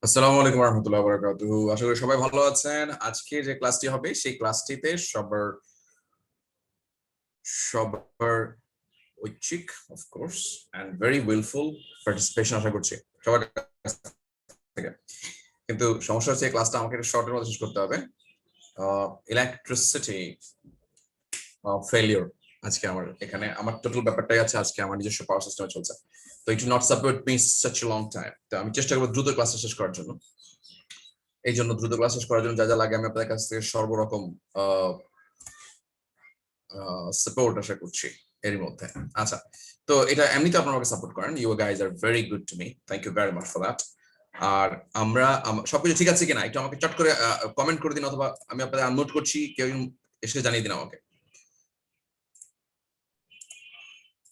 আসসালামু আলাইকুম রহমতুল্লাহ বারাকাতুহু। আশা করি সবাই ভালো আছেন। আজকে যে ক্লাসটি হবে সেই ক্লাসটিতে সবার সবার ঐচ্ছিক of course and very willful participation আশা করছি সবার কাছ থেকে। কিন্তু সমস্যা হচ্ছে এই ক্লাসটা আমাকে একটা শর্টের মধ্যে শেষ করতে হবে। ইলেকট্রিসিটি ফেলিওর আজকে আমার এখানে আমার টোটাল ব্যাপারটাই আছে আজকে আমার নিজস্ব পাওয়ার সিস্টেমে চলছে। তো it will not support me such a long time. তো আমি চেষ্টা করবো দ্রুত ক্লাসটা শেষ করার জন্য। এই জন্য দ্রুত ক্লাস শেষ করার জন্য যা যা লাগে আমি আপনাদের কাছ থেকে সর্বরকম সাপোর্ট আশা করছি এর মধ্যে। আচ্ছা, তো এটা এমনিতে আপনারা আমাকে সাপোর্ট করেন, you guys are very good to me, thank you very much for that. আর আমরা সবকিছু ঠিক আছে কিনা একটু আমাকে চট করে কমেন্ট করে দিন, অথবা আমি আপনাদের আননোট করছি, কেউ এসে জানিয়ে দিন আমাকে,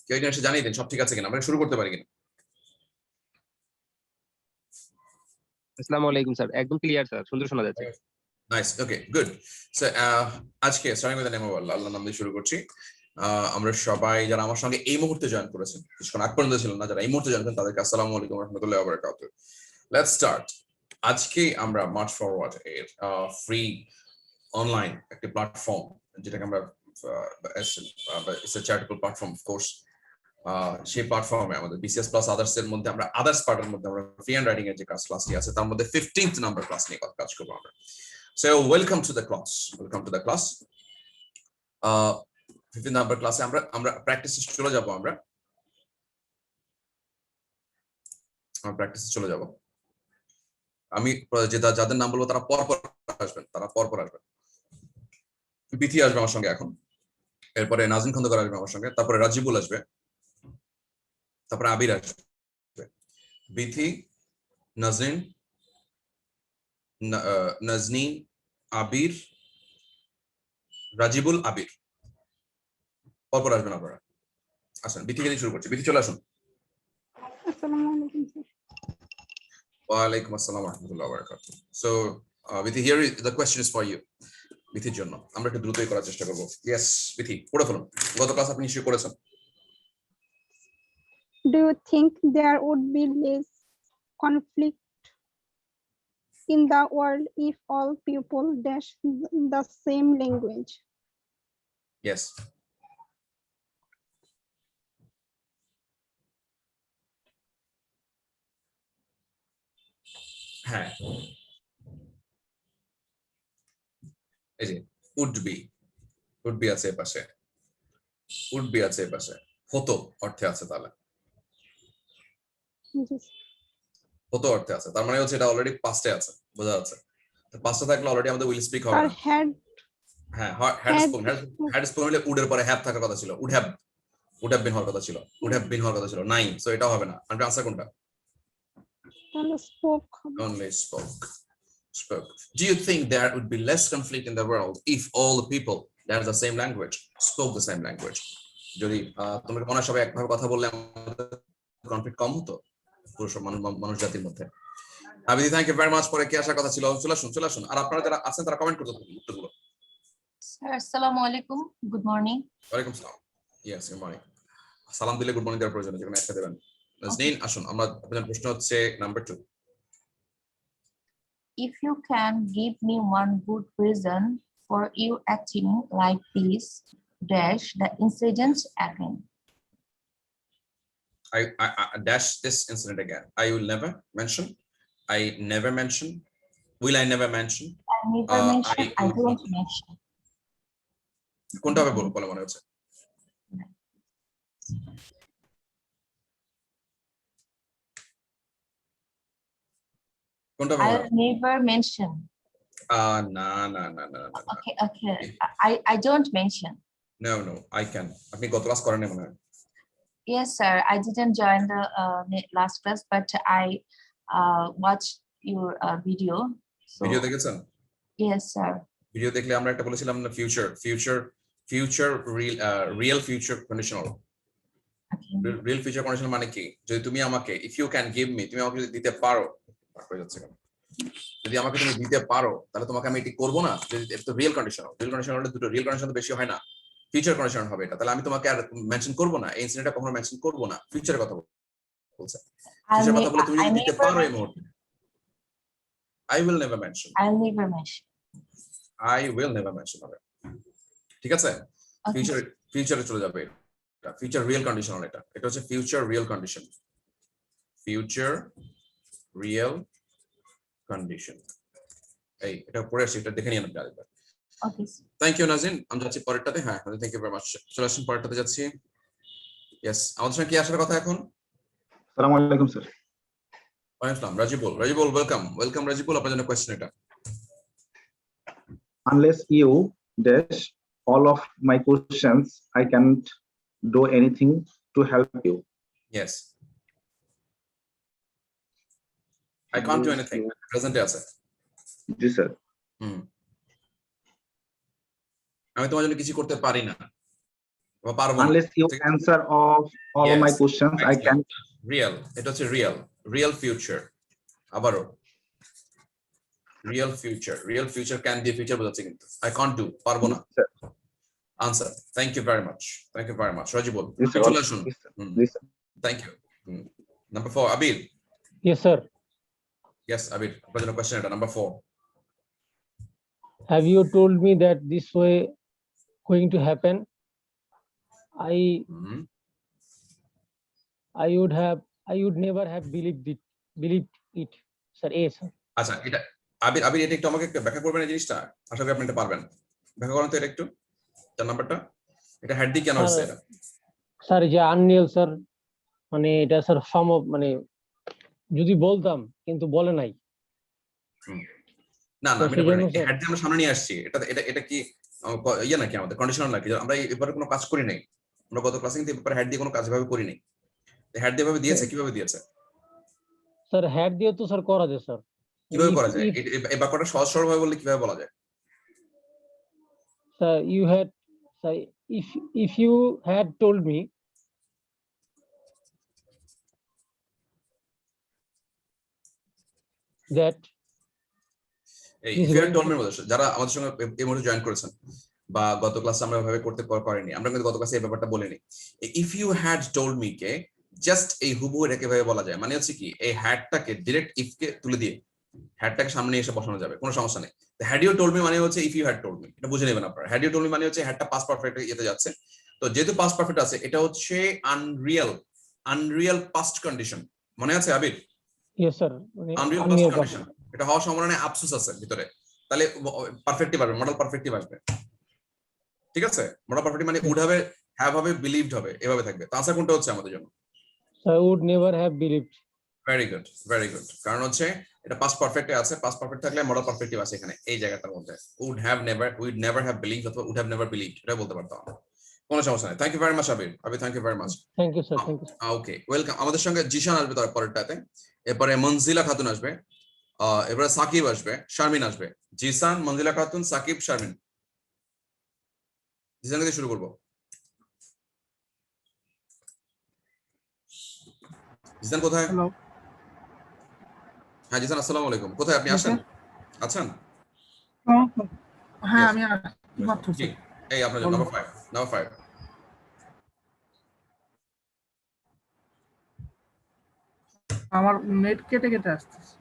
কেউ এসে জানিয়ে দিন সব ঠিক আছে কিনা, আমরা শুরু করতে পারি কিনা। আসসালামু আলাইকুম স্যার, একদম ক্লিয়ার স্যার, সুন্দর শোনা যাচ্ছে। Nice, okay, good. সো আজকে starting with the name of Allah, আল্লাহর নাম দিয়ে শুরু করছি। আমরা সবাই যারা আমার সঙ্গে এই মুহূর্তে জয়েন করেছেন, কিছুক্ষণ আগ পর্যন্ত ছিলেন না, যারা এই মুহূর্তে জয়েন করেন তাদেরকে আসসালামু আলাইকুম ওয়া রাহমাতুল্লাহি ওয়া বারাকাতুহু। Let's start. আজকে আমরা মার্চ ফরওয়ার্ড এর ফ্রি অনলাইন একটি প্ল্যাটফর্ম, যেটাকে আমরা it's a charitable platform of course, সেই প্ল্যাটফর্মে আমাদের বিসিএস প্লাস আদার্স এর মধ্যে আমরা আদার্স পার্টের মধ্যে আমরা ফ্রি হ্যান্ড রাইটিং এর যে ক্লাসটি আছে তার মধ্যে 15th নাম্বার ক্লাস নিয়ে কাজ করবো আমরা। So welcome to the class. Welcome to the class. 15 number ক্লাসে আমরা প্র্যাকটিসে চলে যাব। আমরা প্র্যাকটিসে চলে যাব। আমি যাদের নাম বলবো তারা পর পর আসবেন, বিথি আসবে আমার সঙ্গে এখন, এরপরে নাজিম খন্দকার আসবে আমার সঙ্গে, তারপরে রাজিবুল আসবে, তারপরে আবির আসবে। বিথি, নাজিম, নাজনীন, আবির, রাজিবুল, আবির, পরপর আসবেন আপনারা। আসেন, বিথি থেকে শুরু করছি। বিথি চলে আসুন। আসসালামু আলাইকুম স্যার। ওয়ালাইকুম আসসালাম ওয়া রাহমাতুল্লাহি ওয়া বারাকাতুহু। So Bithi, here the question is for you. বিথির জন্য আমরা একটু দ্রুতই করার চেষ্টা করব। ইয়েস বিথি, পড়ে ফেলুন। গত ক্লাস আপনি নিশ্চয়ই করেছেন। Do you think there would be less conflict in the world if all people dash the same language? Yes. হ্যাঁ, এই যে would be আছে পাশে, would be আছে পাশে, হতো অর্থে আছে, তাহলে Yes. হতো অর্থে আছে, তার মানে হচ্ছে এটা অলরেডি পাস্টে আছে, বোঝা যাচ্ছে। তো পাস্টে থাকলে অলরেডি আমাদের উইল স্পিক হবে Sir, না। হ্যাঁ, had spoken হলে would এর পরে have থাকার কথা ছিল, would have been হওয়ার কথা ছিল, নাই, সো এটাও হবে না। আমরা আনসার কোনটা? Only spoke. Do you think there would be less conflict in the world if all the people that have the same language spoke the same language? যদি তোমরা মনে সবাই একভাবে কথা বললে কনফ্লিক্ট কম হতো পুরো মানুষ জাতির মধ্যে। Abidi, thank you very much. পরে কি আসার কথা ছিল? চলে আসুন। আর আপনারা যারা আছেন তারা কমেন্ট করতে থাকুন উত্তরগুলো। স্যার আসসালামু আলাইকুম, গুড মর্নিং। ওয়ালাইকুম সালাম। Yes, good morning. সালাম দিলে গুড মর্নিং দেওয়ার প্রয়োজন নেই, যেকোনো একটা দেবেন। নাজনীন আসুন, আমরা আপনাদের প্রশ্ন হচ্ছে number 2। If you can give me one good reason for you acting like this dash the incident again. I dash this incident again. I will never mention. I never mention. Will I never mention? I never mention, I don't mention. কোনটা হবে বলে মনে হচ্ছে? কোনটা হবে? I'll never mention. না। Okay. I don't mention. No, I can. আপনি গত ক্লাস করেন মনে হয়। Yes, sir. I didn't join the last class, but I watched your video. Video দেখেছেন? Yes, sir. ভিডিও দেখলে আমরা একটা বলেছিলাম না, future real future conditional. Real future conditional মানে কি? যদি তুমি আমাকে, if you can give me, তুমি আমাকে যদি দিতে পারো, যদি আমাকে তুমি দিতে পারো তাহলে তোমাকে আমি এটি করবো না। যদি এটা রিয়েল কন্ডিশনাল, হলে দুটো রিয়েল কন্ডিশন তো বেশি হয় না, ফিউচার কন্ডিশন হবে এটা, তাহলে আমি তোমাকে আর মেনশন করবো না, এই ইনসিডেন্টটা কখনো মেনশন করবো না। ফিউচারের কথা বলছে, ফিউচার কথা বলে তুমি যদি দিতে পারো এই মুহূর্তে। I will never mention. I'll never mention. I will never mention হবে ঠিক আছে Okay. ফিউচারে চলে যাবে এটা ফিউচার রিয়েল কন্ডিশনাল এটা হচ্ছে future real condition future real condition এই এটা পড়ে আসছে এটা দেখে নিন আপনি আরেকবার Okay. থ্যাংক ইউ নাজিন আমি যাচ্ছি পরেরটাতে হ্যাঁ থ্যাংক ইউ ভেরি মাচ চলে আসুন পরেরটাতে যাচ্ছি ইয়েস আমাদের সঙ্গে কি আসার কথা এখন আসসালামু আলাইকুম স্যার ওয়ালাইকুম আসসালাম রাজিবুল ওয়েলকাম রাজিবুল আপনার জন্য কোশ্চেন এটা unless you dash all of my questions I can't do anything to help you yes I can't do anything present এ আছে জি স্যার আমি তোমার জন্য কিছু করতে পারি না বা পারবো না unless you answer of all of my Yes, questions I excellent. can't real এটা হচ্ছে রিয়েল ফিউচার আবারও রিয়েল ফিউচার ক্যান দিয়ে ফিউচার বোঝাচ্ছে কিন্তু আই কান্ট ডু পারবো না sir. Answer thank you very much Rajibul Yes, sir. চলে আসুন Yes, sir. Yes, sir. Thank you number 4 Abir Yes, sir. Yes Abir আপনার জন্য কোশ্চেন এটা number 4 Have you told me that this way going to happen? I would never have believed it. Sir, A, sir. আচ্ছা এটা আবির এটা একটু আমাকে ব্যাখ্যা করবেন এই জিনিসটা আশা করি আপনি এটা পারবেন ব্যাখ্যা করেন তো এটা একটু চার নাম্বারটা এটা হেড দি কেন হচ্ছে এটা Sir, যে আনরিয়েল স্যার মানে এটা স্যার সম্ভব মানে যদি বলতাম কিন্তু বলে নাই না তো আমি সেই জন্য স্যার- হেড দিয়ে আমরা সামনে নিয়ে আসছি এটা কি ইয়ে নাকি আমাদের কন্ডিশনাল নাকি আমরা এই ব্যাপারে কোনো কাজ করি নাই আমরা গত ক্লাসে কিন্তু এই ব্যাপারে হেড দিয়ে কোনো কাজ ভাবে করি নাই হেড দিয়ে ভাবে দিয়েছে কিভাবে দিয়েছে স্যার হ্যাড দিয়ে তো স্যার করা যায় স্যার কিভাবে করা যায় এই বাক্যটা সহজ সরল ভাবে বললে কিভাবে বলা যায় sir you had sir if you had told me that এই Please ফেয়ার go টোলমের মধ্যে যারা আমাদের সঙ্গে এই মুহূর্তে জয়েন করেছেন বা গত ক্লাসে আমরা ভাবে করতে করেনি আমরা কিন্তু গত ক্লাসে এই ব্যাপারটা বলিনি if you had told me কে জাস্ট এই হুবহু এটাকে ভাবে বলা যায় মানে হচ্ছে কি এই হ্যাডটাকে ডিরেক্ট ইফ কে তুলে দিয়ে হ্যাডটাকে সামনে এসে বসানো যাবে কোনো সমস্যা নেই হ্যাড ইউ টোল্ড মি মানে হচ্ছে if you had told me এটা বুঝে নেবেন আপনারা হ্যাড ইউ টোল্ড মি মানে হচ্ছে হ্যাডটা পাস্ট পারফেক্ট এতে যাচ্ছে তো যেহেতু পাস্ট পারফেক্ট আছে এটা হচ্ছে আনরিয়েল পাস্ট কন্ডিশন মনে আছে আবির yes sir মানে আনরিয়েল পাস্ট কন্ডিশন এটা হওয়ার সম্ভাবনা আফসোস আছে ভিতরে তাহলে পারফেক্টলি পারবে মডেল পারফেক্টলি আসবে ঠিক আছে মডেল পারফেক্টলি মানে উড হবে হ্যাভ হবে বিলিভড হবে এভাবে থাকবে তো আনসার কোনটা হচ্ছে আমাদের জন্য I would never have believed very good কারণ হচ্ছে এটা পাস্ট পারফেক্টে আছে পাস্ট পারফেক্ট থাকলে মডেল পারফেক্টিভ আছে এখানে এই জায়গাটার মধ্যে উড নেভার হ্যাভ বিলিভড অথবা উড হ্যাভ নেভার বিলিভড এটা বলতে পারতাম কোনো সমস্যা নেই thank you very much Abir thank you very much thank you sir thank you okay welcome আমাদের সঙ্গে জিশান আসবে তার পরেরটাতে এরপরে মনজিলা খাতুন আসবে এবারে সাকিব আসবে শারমিন আসবে জিসান মনজিলা খাতুন সাকিব শারমিন জিসান দিয়ে শুরু করবো জিসান কোথায় হ্যালো হ্যাঁ জিসান আসসালামু আলাইকুম কোথায় আপনি আছেন আছেন হ্যাঁ Yes. আমি মাত্র জি এই আপনার জন্য নাম্বার 5 আমার নেট কেটে কেটে আসতেছে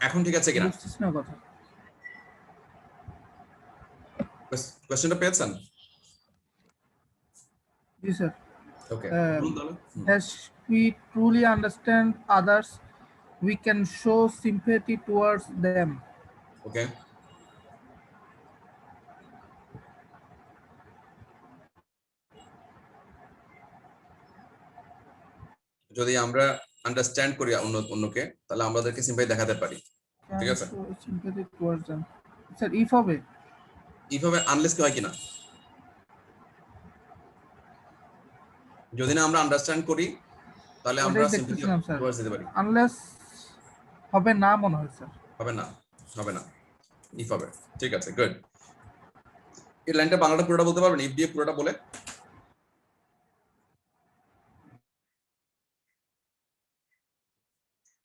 এখন ঠিক আছে কিনা বুঝছিস না কথা কোশ্চেনটা পেয়েছেন জি sir okay as we truly understand others we can show sympathy towards them ওকে যদি আমরা আন্ডারস্ট্যান্ড করি অন্যকে তাহলে আমাদেরকে সিম্পাথি দেখাতে পারি Can ঠিক আছে। show sympathy towards them sir if হবে এইভাবে আনলেস কি হয় কিনা যদি না আমরা আন্ডারস্ট্যান্ড করি তাহলে আমরা ওটাই সিম্পাথি দেখতেছিলাম, স্যার। টুয়ার্ডস দিতে পারি আনলেস হবে না মনে হয় স্যার হবে না ইফ হবে ঠিক আছে গুড এই লাইনটা বাংলাটা পুরোটা বলতে পারবেন ইফ দিয়ে পুরোটা বলে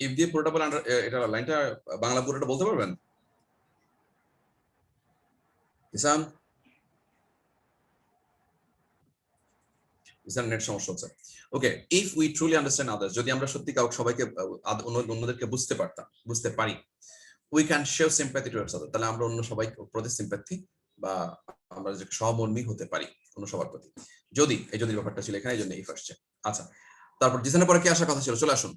ইফ দিয়ে পুরোটা বলে এটা লাইনটা বাংলা পুরোটা বলতে পারবেন ইসান নেট সমস্যা হচ্ছে okay if we truly understand others যদি আমরা সত্যি কাউকে সবাইকে অন্যদেরকে বুঝতে পারি we can show sympathy towards other, তাহলে আমরা অন্য সবাই প্রতি সিম্প্যাথি বা আমরা যে সহমর্মী হতে পারি অন্য সবার প্রতি, যদি এই যদি ব্যাপারটা ছিল এখানে, এই জন্য এই আসছে। আচ্ছা, তারপর জিসানের পরে কি আসার কথা ছিল? চলে আসুন।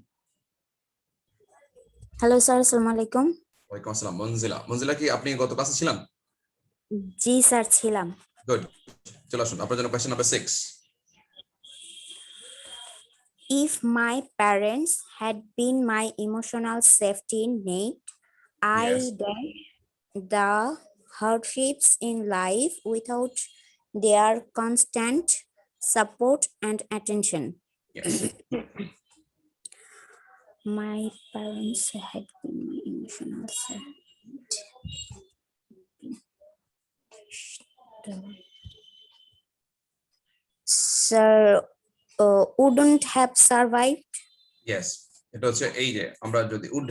হ্যালো স্যার, আসসালামু আলাইকুম। ওয়ালাইকুম আসসালাম। মঞ্জিলা, মঞ্জিলা কি আপনি গত ক্লাসে ছিলেন? জি স্যার, ছিলাম। গুড, চলে আসুন। আপনার জন্য question number 6। If my parents had been my emotional safety net, I Yes. dash the hardships in life without their constant support and attention. Yes. My parents had been my emotional safety. Sir, wouldn't have survived. Yes, এটা হচ্ছে এই যে আমরা যদি would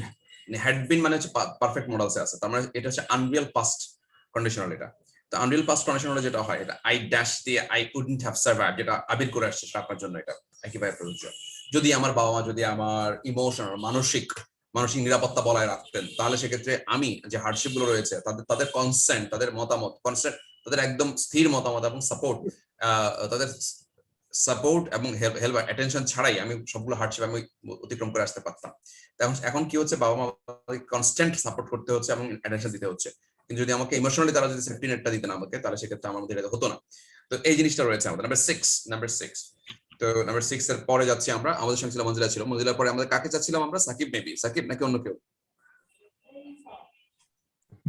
had been মানে হচ্ছে perfect মডেলসে আছে, তার মানে এটা হচ্ছে আনরিয়াল পাস্ট কন্ডিশনাল। এটা তো আনরিয়াল পাস্ট কন্ডিশনাল যেটা হয়, এটা আই ড্যাশ দিয়ে আই উডন্ট হ্যাভ সার্ভাইভ, যেটা আবির করে আসছে সেটা আপনার জন্য এটা একইভাবে প্রযোজ্য। যদি আমার বাবা মা যদি আমার ইমোশনাল মানসিক নিরাপত্তা বজায় রাখতেন, তাহলে সেক্ষেত্রে আমি যে হার্ডশিপ গুলো রয়েছে তাদের কনসেন্ট, তাদের মতামত, কনসেন্ট, তাদের একদম স্থির মতামত এবং সাপোর্ট, তাদের সাপোর্ট এবং হেল্প অ্যাটেনশন ছাড়াই আমি সবগুলো হার্ডশিপ আমি অতিক্রম করে আসতে পারতাম। এখন কি হচ্ছে, বাবা মা কনস্ট্যান্ট সাপোর্ট করতে হচ্ছে এবং অ্যাটেনশন দিতে হচ্ছে, কিন্তু যদি আমাকে ইমোশনালি তারা যদি সেফটি নেটটা দিতেন আমাকে, তাহলে সেক্ষেত্রে আমার মধ্যে এটা হতো না। তো এই জিনিসটা রয়েছে আমাদের নাম্বার 6। তো নাম্বার 6 এর পরে যাচ্ছি আমরা। আমাদের সঙ্গে ছিল মঞ্জিলা, ছিল মঞ্জিলার পরে আমাদের কাকে চাচ্ছিলাম আমরা? সাকিব, মেবি সাকিব নাকি অন্য কেউ?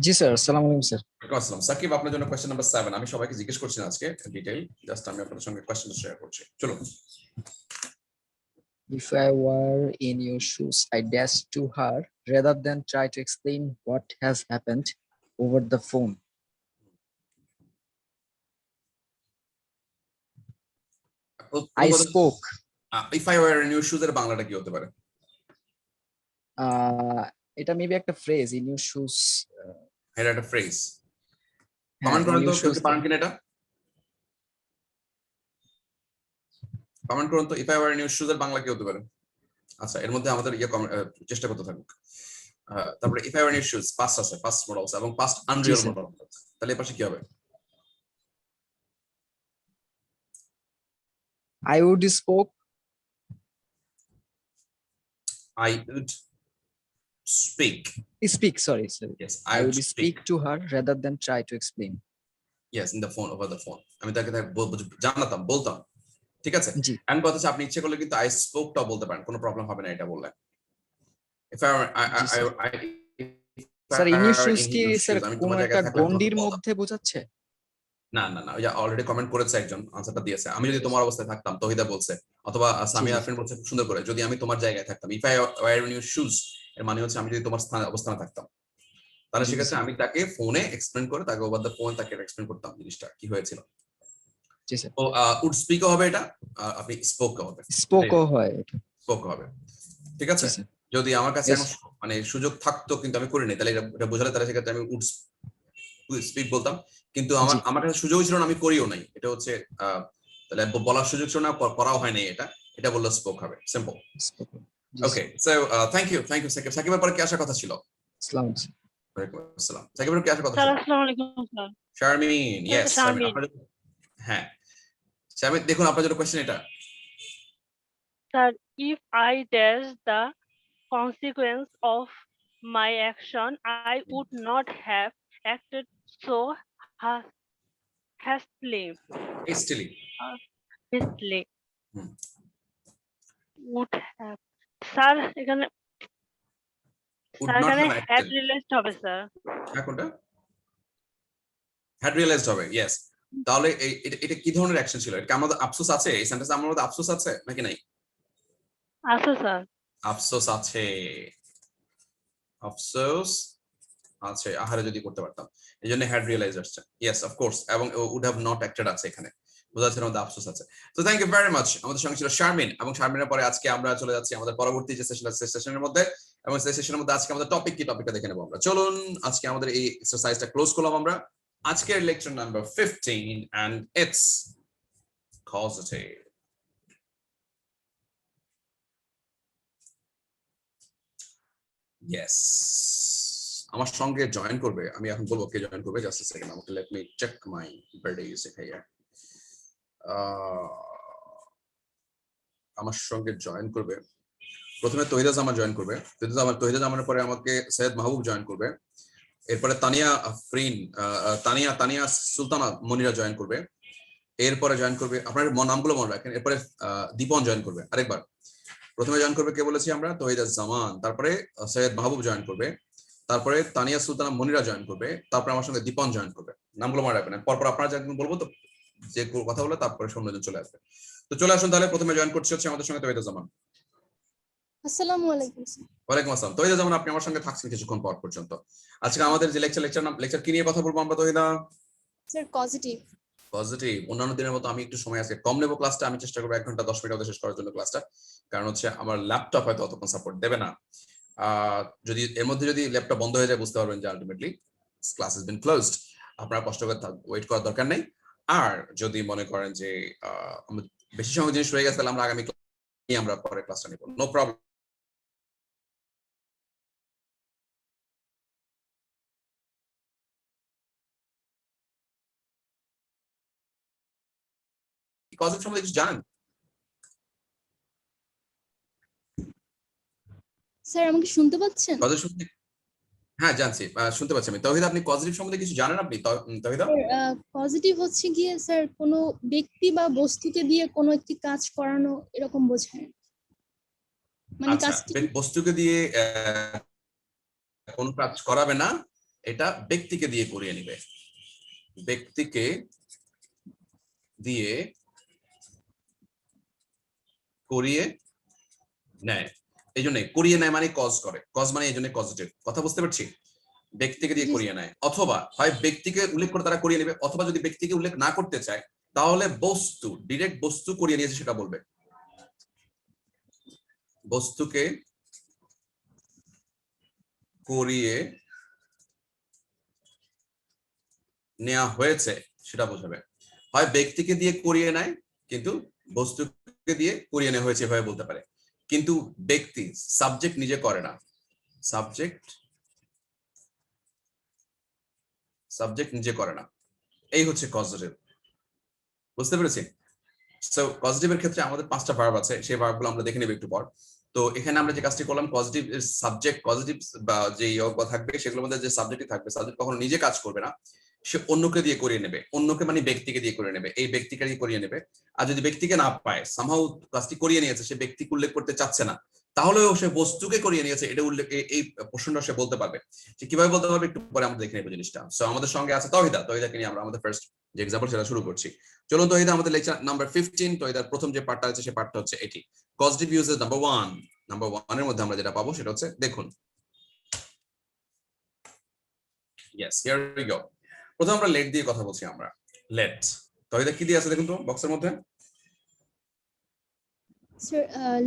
জি স্যার, আসসালামু আলাইকুম স্যার। আসসালাম। সাকিব, আপনার জন্য কোয়েশ্চেন নাম্বার 7। আমি সবাইকে জিজ্ঞেস করছি না আজকে ডিটেইল, জাস্ট আমি আপনাদের সঙ্গে কোয়েশ্চেন শেয়ার করছি। চলো। If I were in your shoes, I dash to her rather than try to explain what has happened over the phone. I spoke. If I were in your shoes এর বাংলাটা কি হতে পারে? এটা maybe একটা phrase, in your shoes. এটা একটা phrase. Comment করুন তো, কেউ কি পারেন কিনা এটা? কমেন্ট করুন তো, if I were in your shoes এর বাংলা কি হতে পারে? আচ্ছা, এর মধ্যে আমাদের চেষ্টা করতে থাকুক। তারপরে if I were in your shoes past আছে, পাস্ট মডেল আছে এবং পাস্ট আনরিয়াল মডেল আছে। তাহলে এর পাশে কি হবে? I would spoke. I would speak. Speak, sorry. Yes, I would speak to her rather than try to explain. Yes, in the phone, over the phone. আমি তাকে জানাতাম, বলতাম। ঠিক আছে? জি। এন্ড কথা হচ্ছে আপনি ইচ্ছে করলে কিন্তু আই স্পোকটাও বলতে পারেন, কোনো প্রবলেম হবে না এটা বললে। If I sir, in your shoes কি স্যার কোন একটা গন্ডির মধ্যে বোঝাচ্ছে? না, ওই যে অলরেডি কমেন্ট করেছে একজন, আনসারটা দিয়েছে। আমি যদি তোমার অবস্থায় থাকতাম, তহিদা বলছে, অথবা সামিয়া আফরিন বলছে খুব সুন্দর করে, যদি আমি তোমার জায়গায় থাকতাম, if I were in your shoes এর মানে হচ্ছে আমি যদি তোমার অবস্থানে থাকতাম, তাহলে সেক্ষেত্রে আমি তাকে ফোনে এক্সপ্লেন করে, তাকে ওভার দ্য ফোন তাকে এক্সপ্লেন করতাম জিনিসটা কি হয়েছিল। জি স্যার। তো উড স্পিকও হবে এটা, আপনি স্পোকও হবে। স্পোকও হয় এটা। স্পোক হবে। ঠিক আছে? যদি আমার কাছে মানে সুযোগ থাকতো কিন্তু আমি করিনি, তাহলে এটা বোঝালে তাহলে সেক্ষেত্রে আমি উড স্পিক বলতাম, কিন্তু আমার কাছে সুযোগ ছিল না, আমি করিও নাই। এটা হচ্ছে তাহলে বলার সুযোগ ছিল না, করাও হয়নি, এটা বললে স্পোক হবে। Simple. Okay, so thank you Sakib. সাকিবের পরে কি আসার কথা ছিল? আসসালামু আলাইকুম। ওয়ালাইকুম আসসালাম। সাকিবের কি আসার কথা ছিল? আসসালামু আলাইকুম স্যার। শারমিন, ইয়েস শারমিন। হ্যাঁ শারমিন, দেখুন আপনার জন্য কোশ্চেন এটা। Sir, if I dash the consequence of my action, I would not have acted so hastily. Would have. Sir, এখানে হ্যাড রিয়েলাইজড হবে স্যার। হ্যাঁ, কোনটা? হ্যাড রিয়েলাইজড হবে, ইয়েস। তাহলে এটা কি ধরনের অ্যাকশন ছিল? এটা আমাদের আফসোস আছে, এই সেন্টেন্সে আমার মধ্যে আফসোস আছে নাকি নাই? আছে স্যার। আফসোস আছে, আফসোস আছে। আহারে যদি করতে পারতাম, এই জন্য হ্যাড রিয়েলাইজ আসছে। Yes, of course. এবং উড হ্যাভ নট অ্যাক্টেড আছে এখানে, বোঝা যাচ্ছে আমাদের আফসোস আছে। তো থ্যাংক ইউ ভেরি মাচ। আমাদের সঙ্গে ছিল শারমিন, এবং শারমিনের পরে আজকে আমরা চলে যাচ্ছি আমাদের পরবর্তী যে সেশনের মধ্যে, এবং সেই সেশনের মধ্যে আজকে আমাদের টপিক কি, টপিকটা দেখে নেবো আমরা। চলুন আজকে আমাদের এই এক্সারসাইজটা ক্লোজ করলাম আমরা। আজকের lecture number 15 and it's causative. Yes, আমার সঙ্গে জয়েন করবে, আমি এখন বলবো কে জয়েন করবে, জাস্ট আ সেকেন্ড, আমাকে let me check my birthdays here. আমার সঙ্গে জয়েন করবে প্রথমে তহিদা জামান জয়েন করবে, তহিদা জামানের পরে আমাকে সৈয়দ মাহবুব জয়েন করবে, এরপরে তানিয়া আফরিন তানিয়া সুলতানা মনিরা জয়েন করবে, এরপরে জয়েন করবে, আপনার নামগুলো মনে রাখেন, এরপরে দীপন জয়েন করবে। আরেকবার, প্রথমে জয়েন করবে কে বলেছি আমরা, তহিদা জামান, তারপরে সৈয়দ মাহবুব জয়েন করবে, তারপরে তানিয়া সুলতানা মনিরা জয়েন করবে, তারপরে আমার সঙ্গে দীপন জয়েন করবে। নামগুলো মনে রাখবেন, পরপর আপনারা যখন বলবো তো যে কথা বলে তারপরে সৌম্যজন চলে আসবে। তো চলে আসুন তাহলে, প্রথমে জয়েন করছে হচ্ছে আমাদের সঙ্গে তহিদা জামান। আসসালামু আলাইকুম স্যার। ওয়ালাইকুম আসসালাম। তহিদা জামান, আপনি আমার সঙ্গে থাকছেন কিছুক্ষণ পর পর্যন্ত। আজকে আমাদের যে লেকচার কি নিয়ে কথা বলবো আমরা তহিদা? Sir positive. পজিটিভ। অন্যান্য দিনের মতো আমি একটু সময় আজকে কম নেবো ক্লাসটা, আমি চেষ্টা করবো 1 ঘন্টা 10 মিনিট শেষ করার জন্য ক্লাসটা, কারণ হচ্ছে আমার ল্যাপটপ হয়তো অতক্ষণ সাপোর্ট দেবে না। যদি এর মধ্যে যদি ল্যাপটপ বন্ধ হয়ে যায় বুঝতে পারবেন যে ultimately class has been closed. আপনারা কষ্ট করে ওয়েট করার দরকার নেই। আর যদি মনে করেন যে বেশি সময় জিনিস রয়ে গেছে তাহলে আমরা আগামী আমরা পরে ক্লাসটা নিব, নো প্রবলেম। কজের সম্বন্ধে কিছু জানেন? স্যার আমাকে শুনতে পাচ্ছেন? কজের সম্বন্ধে হ্যাঁ জানছি, শুনতে পাচ্ছি আমি। তহিদা, আপনি পজিটিভ সম্বন্ধে কিছু জানেন আপনি? তহিদা, পজিটিভ হচ্ছে গিয়ে স্যার কোনো ব্যক্তি বা বস্তুকে দিয়ে কোনো একটি কাজ করানো, এরকম বোঝায়। মানে কাজটি বস্তুকে দিয়ে কোন কাজ করাবে না, এটা ব্যক্তিকে দিয়ে করিয়ে নিবে, ব্যক্তিকে দিয়ে করিয়ে নেয়। এই জন্য করিয়ে নেয় মানে কজ করে, কজ মানে এই জন্য পজিটিভ। কথা বুঝতে পারছি? ব্যক্তিকে দিয়ে করিয়ে নেয়, অথবা হয় ব্যক্তিকে উল্লেখ করে তারা করিয়ে নেবে, অথবা যদি ব্যক্তিকে উল্লেখ না করতে চায় তাহলে বস্তু, ডিরেক্ট বস্তু করিয়ে নিয়েছে সেটা বলবে। বস্তুকে করিয়ে নেওয়া হয়েছে সেটা বোঝাবে। হয় ব্যক্তিকে দিয়ে করিয়ে নেয় কিন্তু বস্তুকে দিয়ে করিয়ে নেওয়া হয়েছে এভাবে বলতে পারে, কিন্তু ব্যক্তি সাবজেক্ট নিজে করে না, সাবজেক্ট নিজে করে না। এই হচ্ছে কজেটিভ। বুঝতে পেরেছি? সো পজিটিভের ক্ষেত্রে আমাদের 5টা ভার্ব আছে, সেই ভার্বগুলো আমরা দেখে নেব একটু পর। তো এখানে আমরা যে কাজটি করলাম, পজিটিভ সাবজেক্ট, পজিটিভ বা যে ইয়োগ থাকবে সেগুলোর মধ্যে যে সাবজেক্টই থাকবে, সাবজেক্ট কখনো নিজে কাজ করবে না, সে অন্যকে দিয়ে করিয়ে নেবে। অন্যকে মানে ব্যক্তিকে দিয়ে করিয়ে নেবে, এই ব্যক্তিকে দিয়ে করিয়ে নেবে। আর যদি ব্যক্তিকে না পায়, সামহাউ কাজটি করিয়ে নিয়েছে, সে ব্যক্তিকে উল্লেখ করতে চাচ্ছে না, তাহলেও সে বস্তুকে করিয়ে নিয়েছে এটা উল্লেখ, এই প্রশ্নটা সে বলতে পারবে। সে কিভাবে বলতে পারবে একটু পরে আমরা দেখে নেব জিনিসটা। সো আমাদের সঙ্গে আছে তহিদাকে নিয়ে আমরা আমাদের ফার্স্ট যে এক্সাম্পল সেটা শুরু করছি। চলুন তহিদা, আমাদের লেকচার নাম্বার 15, তহিদার প্রথম যে পার্টটা আছে সেই পার্টটা হচ্ছে এটি, পজিটিভ ইউজেস নাম্বার 1। নাম্বার 1 এর মধ্যে আমরা যেটা পাবো সেটা হচ্ছে, দেখুন, ইয়েস, হিয়ার উই গো। প্রথমে আমরা লেট দিয়ে কথা বলছি আমরা। লেট, তহিদা কি দিয়ে আছে দেখুন তো বক্সের মধ্যে। Sir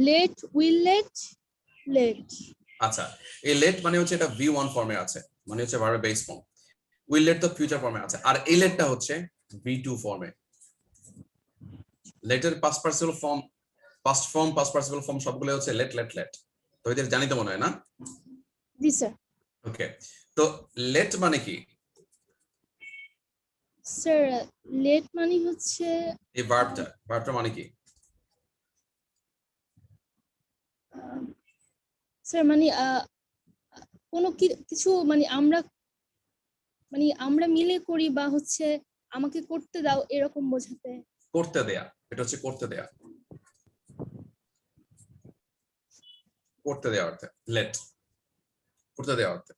let, will let, let. আচ্ছা, এই লেট মানে হচ্ছে এটা V1 ফর্মে আছে, মানে হচ্ছে ভার্বের বেস ফর্ম। উইল লেট তো ফিউচার ফর্মে আছে, আর এই লেটটা হচ্ছে V2 ফর্মে। লেটের past participle form, past form, past participle form সবগুলো হচ্ছে লেট লেট লেট। তো এদের জানি তো মনে হয় না? জি স্যার। ওকে, তো লেট মানে কি? স্যার লেট মানে হচ্ছে এই ভার্বটা মানে কি? স্যার মানে কোনো কিছু মানে আমরা মিলে করি বা হচ্ছে আমাকে করতে দাও, এরকম বোঝাতে। করতে দেয়া, এটা হচ্ছে করতে দেয়া, করতে দেওয়া অর্থে লেট, করতে দেওয়া অর্থে।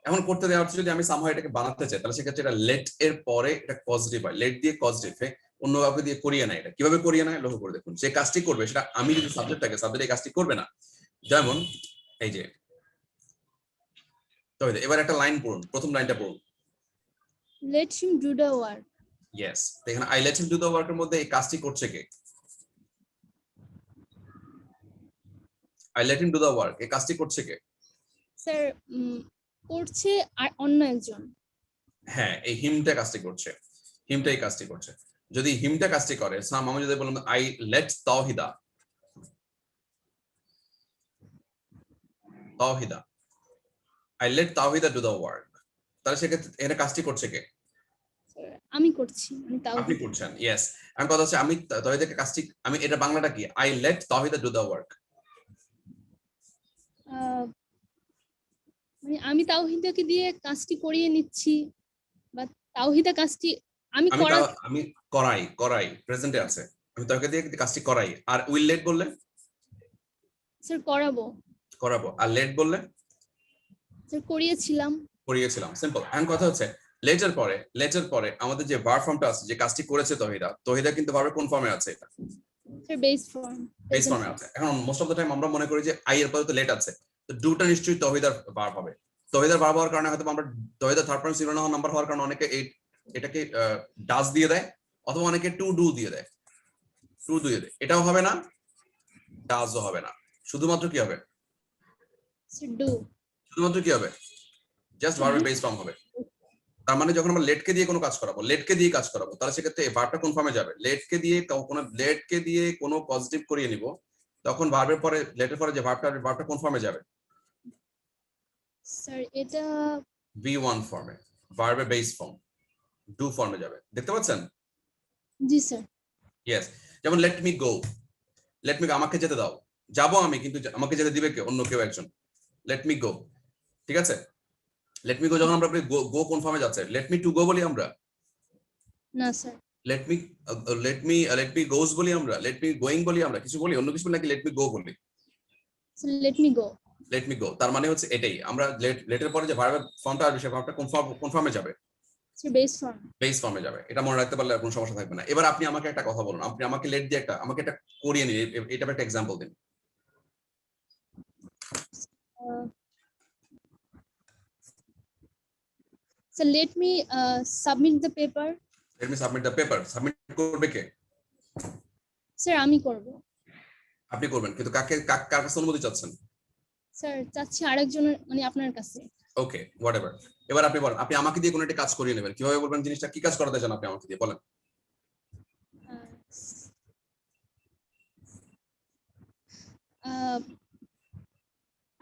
এখন করতে দেওয়া অর্থে যদি আমি সামহাউ এটাকে বানাতে চাই তাহলে সেক্ষেত্রে এটা লেট এর পরে এটা পজিটিভ হয়, লেট দিয়ে পজিটিভ, অন্য কাউকে দিয়ে করিয়ে নেয়। এটা কিভাবে করিয়ে নেয় লক্ষ্য করে দেখুন। যে কাজটি করবে সেটা আমি যদি সাবজেক্ট থাকে, সাবজেক্ট এই কাজটি করবে না। যেমন এই যে, তো এবার একটা লাইন পড়ুন, প্রথম লাইনটা পড়ুন। Let him do the work. Yes, এখানে I let him do the ওয়ার্কের মধ্যে এই কাজটি করছে কে? I let him do the work, এই কাজটি করছে কে? স্যার করছে আর অন্য একজন। হ্যাঁ, এই হিমটা কাজটি করছে, হিমটা এই কাজটি করছে। যদি হিমটা কাজটি করে, আমি যদি বললাম I let Tawhida, Tawhida, I let Tawhida do the work, তাহলে সেক্ষেত্রে এখানে কাজটি করছে কে? Sir, আমি করছি মানে আপনি তাওহিদ। করছেন, ইয়েস। এখন কথা হচ্ছে আমি তাওহিদাকে কাজটি, আমি এটা বাংলাটা কি? I let Tawhida do the work। মানে আমি তাওহিদাকে দিয়ে কাজটি করিয়ে নিচ্ছি বা তাওহিদা কাজটি আমি আমি করাই প্রেজেন্টে আছে, আমি তাওহিদা দিয়ে কাজটি করাই। আর উইল লেট বললে? স্যার করাবো। আর লেট বললে? স্যার করিয়েছিলাম। সিম্পল। এখন কথা হচ্ছে লেটের পরে আমাদের যে ভার্ব ফর্মটা আছে, যে কাজটি করেছে তহিদা কিন্তু ভার্বের কোন ফর্মে আছে? এটা স্যার বেস ফর্ম। বেস ফর্মে আছে। এখন মোস্ট অফ দ্য টাইম আমরা মনে করি যে আই এর পরে তো লেট আছে, তো ডুটা নিশ্চয়ই তহিদার ভার্ব হবে। তহিদার ভার্ব হওয়ার কারণে হয়তো আমরা Tahida third person synonym number হওয়ার কারণে অনেকে এটাকে ডাজ দিয়ে দেয়, অথবা অনেকে টু ডু দিয়ে দেয়। এটাও হবে না, ডাজও হবে না, শুধুমাত্র কি হবে? Sir do. শুধুমাত্র কি হবে? জাস্ট ভার্বের বেস ফর্ম হবে। তার মানে যখন আমরা লেটকে দিয়ে কোনো কাজ করাবো, তাহলে সেক্ষেত্রে এই ভার্বটা কোন ফর্মে যাবে? লেটকে দিয়ে কোনো পজিটিভ করিয়ে নিব, তখন ভার্বের পরে লেটের পরে যে ভার্বটা কোন ফর্মে যাবে? স্যার এটা V1 ফর্মে, ভার্বের বেস ফর্ম ডু ফর্মে যাবে। দেখতে পাচ্ছেন? জি স্যার। ইয়েস। যেমন লেট মি গো, আমাকে যেতে দাও। যাবো আমি, কিন্তু আমাকে যেতে দিবে কে? অন্য কেউ একজন। লেট মি গো, ঠিক আছে? লেট মি গো যখন আমরা গো কোন ফর্মে যাচ্ছে? লেট মি টু গো বলি আমরা? না স্যার। লেট মি গোস বলি আমরা? লেট মি গোয়িং বলি আমরা? কিছু বলি, অন্য কিছু নাকি লেট মি গো বলি? Let me go. তার মানে হচ্ছে এটাই, আমরা লেটের পরে যে ভার্বের ফর্মটা আসবে, সেই ভার্বটা কোন ফর্মে যাবে? বেস ফর্মে যাবে। এটা মনে রাখতে পারলে আর কোনো সমস্যা থাকবে না। এবার আপনি আমাকে একটা কথা বলুন, আপনি আমাকে লেট দিয়ে আমাকে একটা করিয়ে নিন, এটা একটা এক্সাম্পল দিন। Sir let me submit the paper. Submit করবে কে? স্যার আমি করব। আপনি করবেন, কিন্তু কার কাছে অনুমতি চাচ্ছেন? স্যার চাচ্ছি আরেকজনের, মানে আপনার কাছে। ওকে, হোয়াটএভার। এবার আপনি বলেন, আপনি আমাকে দিয়ে কোনো একটা কাজ করিয়ে নেবেন, কিভাবে বলবেন? জিনিসটা কি কাজ করাতে চান আপনি আমাকে দিয়ে, বলেন।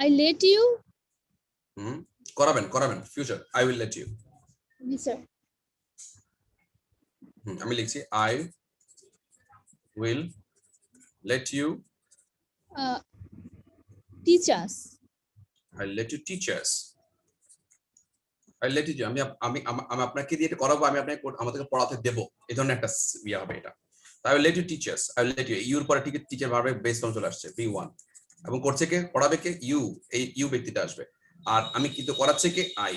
I let you। করাবেন future, I will let you। G sir. আমি লিখছি I will let you teach us। I'll let you teach us। I'll let you, আমি আপনাকে দিয়ে এটা করাবো, আমি আপনাকে আমাদেরকে পড়াতে দেব, এই ধরনের একটা ইয়া হবে এটা। I will let you teach us। I will let you, your পরে টিচার ভার্বের বেস ফর্ম চলে আসছে V1, এবং করছে কে? পড়াবে কে? ইউ। এই ইউ ব্যক্তিটা আসবে। আর আমি কিন্তু করাচ্ছে কে? আই।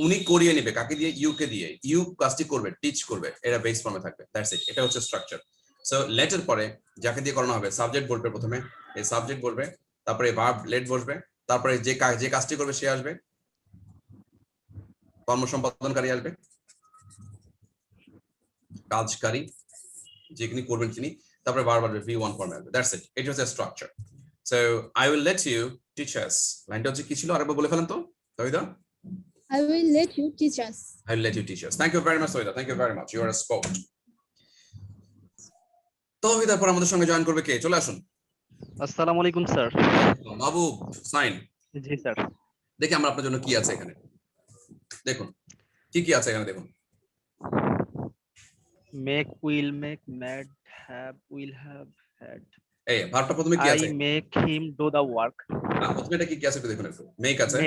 উনি করিয়ে নেবে কাকে দিয়ে? ইউ কে দিয়ে। ইউ কাজটি করবে, টিচ করবে, এটা বেস ফর্মে থাকবে। দ্যাটস ইট, এটা হচ্ছে স্ট্রাকচার। সো লেটের পরে যাকে দিয়ে করানো হবে, সাবজেক্ট বলবে প্রথমে, এই সাবজেক্ট বলবে, তারপরে ভার্ব লেট বসবে, তারপরে যে কাজটি করবে সে আসবে, কর্ম সম্পাদনকারী আসবে, কাজকারী যিনি করবেন তিনি, তারপরে ভার্ব আসবে, V1 ফর্মে আসবে। দ্যাটস ইট, এটা হচ্ছে structure. So I will let you teach us, লাইনটা হচ্ছে কি ছিল আরেকবার বলে ফেলেন তো Tahida? I will let you teach us। I will let you teach us। Thank you very much Tahida, thank you very much, you are a sport। তহিদার পর আমাদের সঙ্গে জয়েন করবে কে? চলে আসুন। আসসালামু আলাইকুম স্যার। বাবু সাইন। জি স্যার। দেখি আমরা আপনার জন্য কি আছে এখানে, দেখুন কি আছে এখানে, দেখুন। Make, will make, made, have, will have, had. এই ভার্বটা প্রথমে কি আছে? I make him do the work। প্রথমে এটা কি আছে একটু দেখুন, একটু। মেক আছে,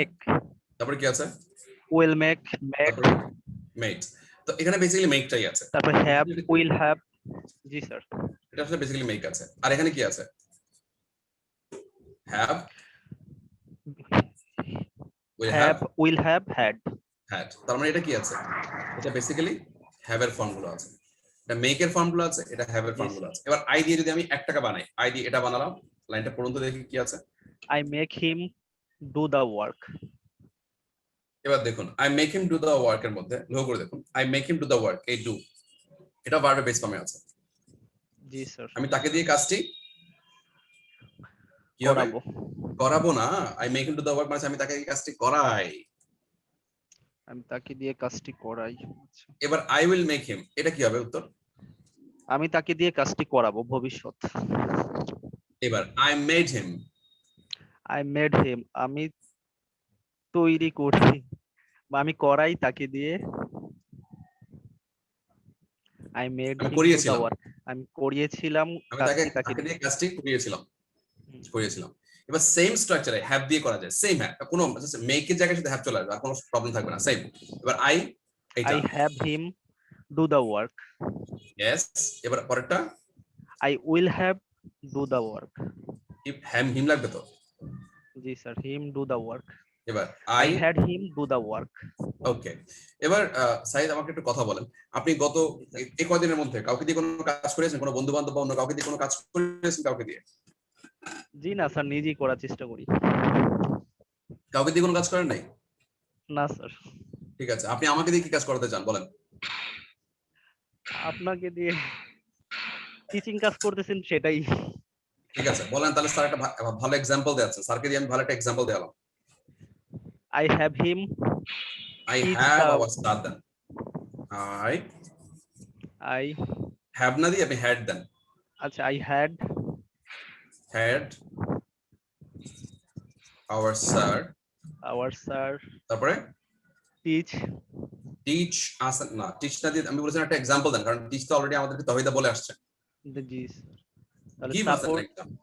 তারপর কি আছে? Will make, made, made. তো এখানে বেসিক্যালি মেকটাই আছে, তারপর have, will have. G sir, এটা আসলে বেসিক্যালি মেক আছে। আর এখানে কি আছে? Have, will have, had. তার মানে এটা কি আছে? এটা বেসিক্যালি হ্যাভ এর ফর্মগুলো আছে, এটা মেক এর ফর্মগুলো আছে, এটা হ্যাভ এর ফর্মগুলো আছে। এবার আই দিয়ে যদি আমি 1 টাকা বানাই, আই দিয়ে এটা বানালাম, লাইনটা পড়ুন তো দেখি কি আছে। I make him do the work। এবার দেখুন, I make him do the work এর মধ্যে লক্ষ্য করে দেখুন, I make him do the work, এই ডু, এটা ভার্বের বেস ফর্মে আছে। জি স্যার। আমি তাকে দিয়ে কাজটি করাবো না, I make him do the work মানে আমি তাকে এই কাজটি করাই, আমি তাকে দিয়ে কাজটি করাই। এবার I will make him, এটা কি হবে উত্তর? আমি তাকে দিয়ে কাজটি করাবো, ভবিষ্যৎ। এবার I made him, I made him, আমি তৈরি করছি বা আমি করাই তাকে দিয়ে। আই মেড আমি হিম ডু দ্য করিয়েছিলাম ওয়ার্ক, আমি করিয়েছিলাম আমি তাকে কাজটি তাকে তাকে দিয়ে। দিয়ে কাজটি করিয়েছিলাম। এবার সেম স্ট্রাকচারে হ্যাভ দিয়ে করা যায়, সেম হ্যাভ, কোনো মেকের জায়গায় সাথে হ্যাভ চলে আসবে, আর কোনো প্রবলেম থাকবে না, সেম। এবার আই, এটা I have him do the work, yes. এবার পরেরটা I will have do the work. Him লাগবে তো। জি sir, him do the work. এবার I I, had him do the work. Okay. এবার সাইদ আমাকে একটু কথা বলেন, আপনি গত এই কয়দিনের মধ্যে কাউকে দিয়ে কোনো কাজ করিয়েছেন, কোনো বন্ধু বান্ধব বা অন্য কাউকে দিয়ে কোনো কাজ করিয়েছেন কাউকে দিয়ে? জি না স্যার, নিজেই করার চেষ্টা করি। কাউকে দিয়ে কোনো কাজ করেন নাই? না স্যার। ঠিক আছে, আপনি আমাকে দিয়ে কি কাজ করাতে চান বলেন? আপনাকে দিয়ে টিচিং কাজ করতেছেন সেটাই। ঠিক আছে, বলেন তাহলে। স্যার একটা ভালো এক্সাম্পল দেওয়াচ্ছেন, স্যারকে দিয়ে আমি ভালো একটা এক্সাম্পল দেওয়ালাম। I have him I teach have the- our start দেন। আই have না দিয়ে আপনি had দেন। আচ্ছা, I had our sir, our sir তারপরে টিচ teach us, না টিচ না দিয়ে আমি বলেছিলাম একটা এক্সাম্পল দেন, কারণ টিচ তো অলরেডি আমাদেরকে তহিদা বলে আসছে। The G sir. তাহলে give us an support example,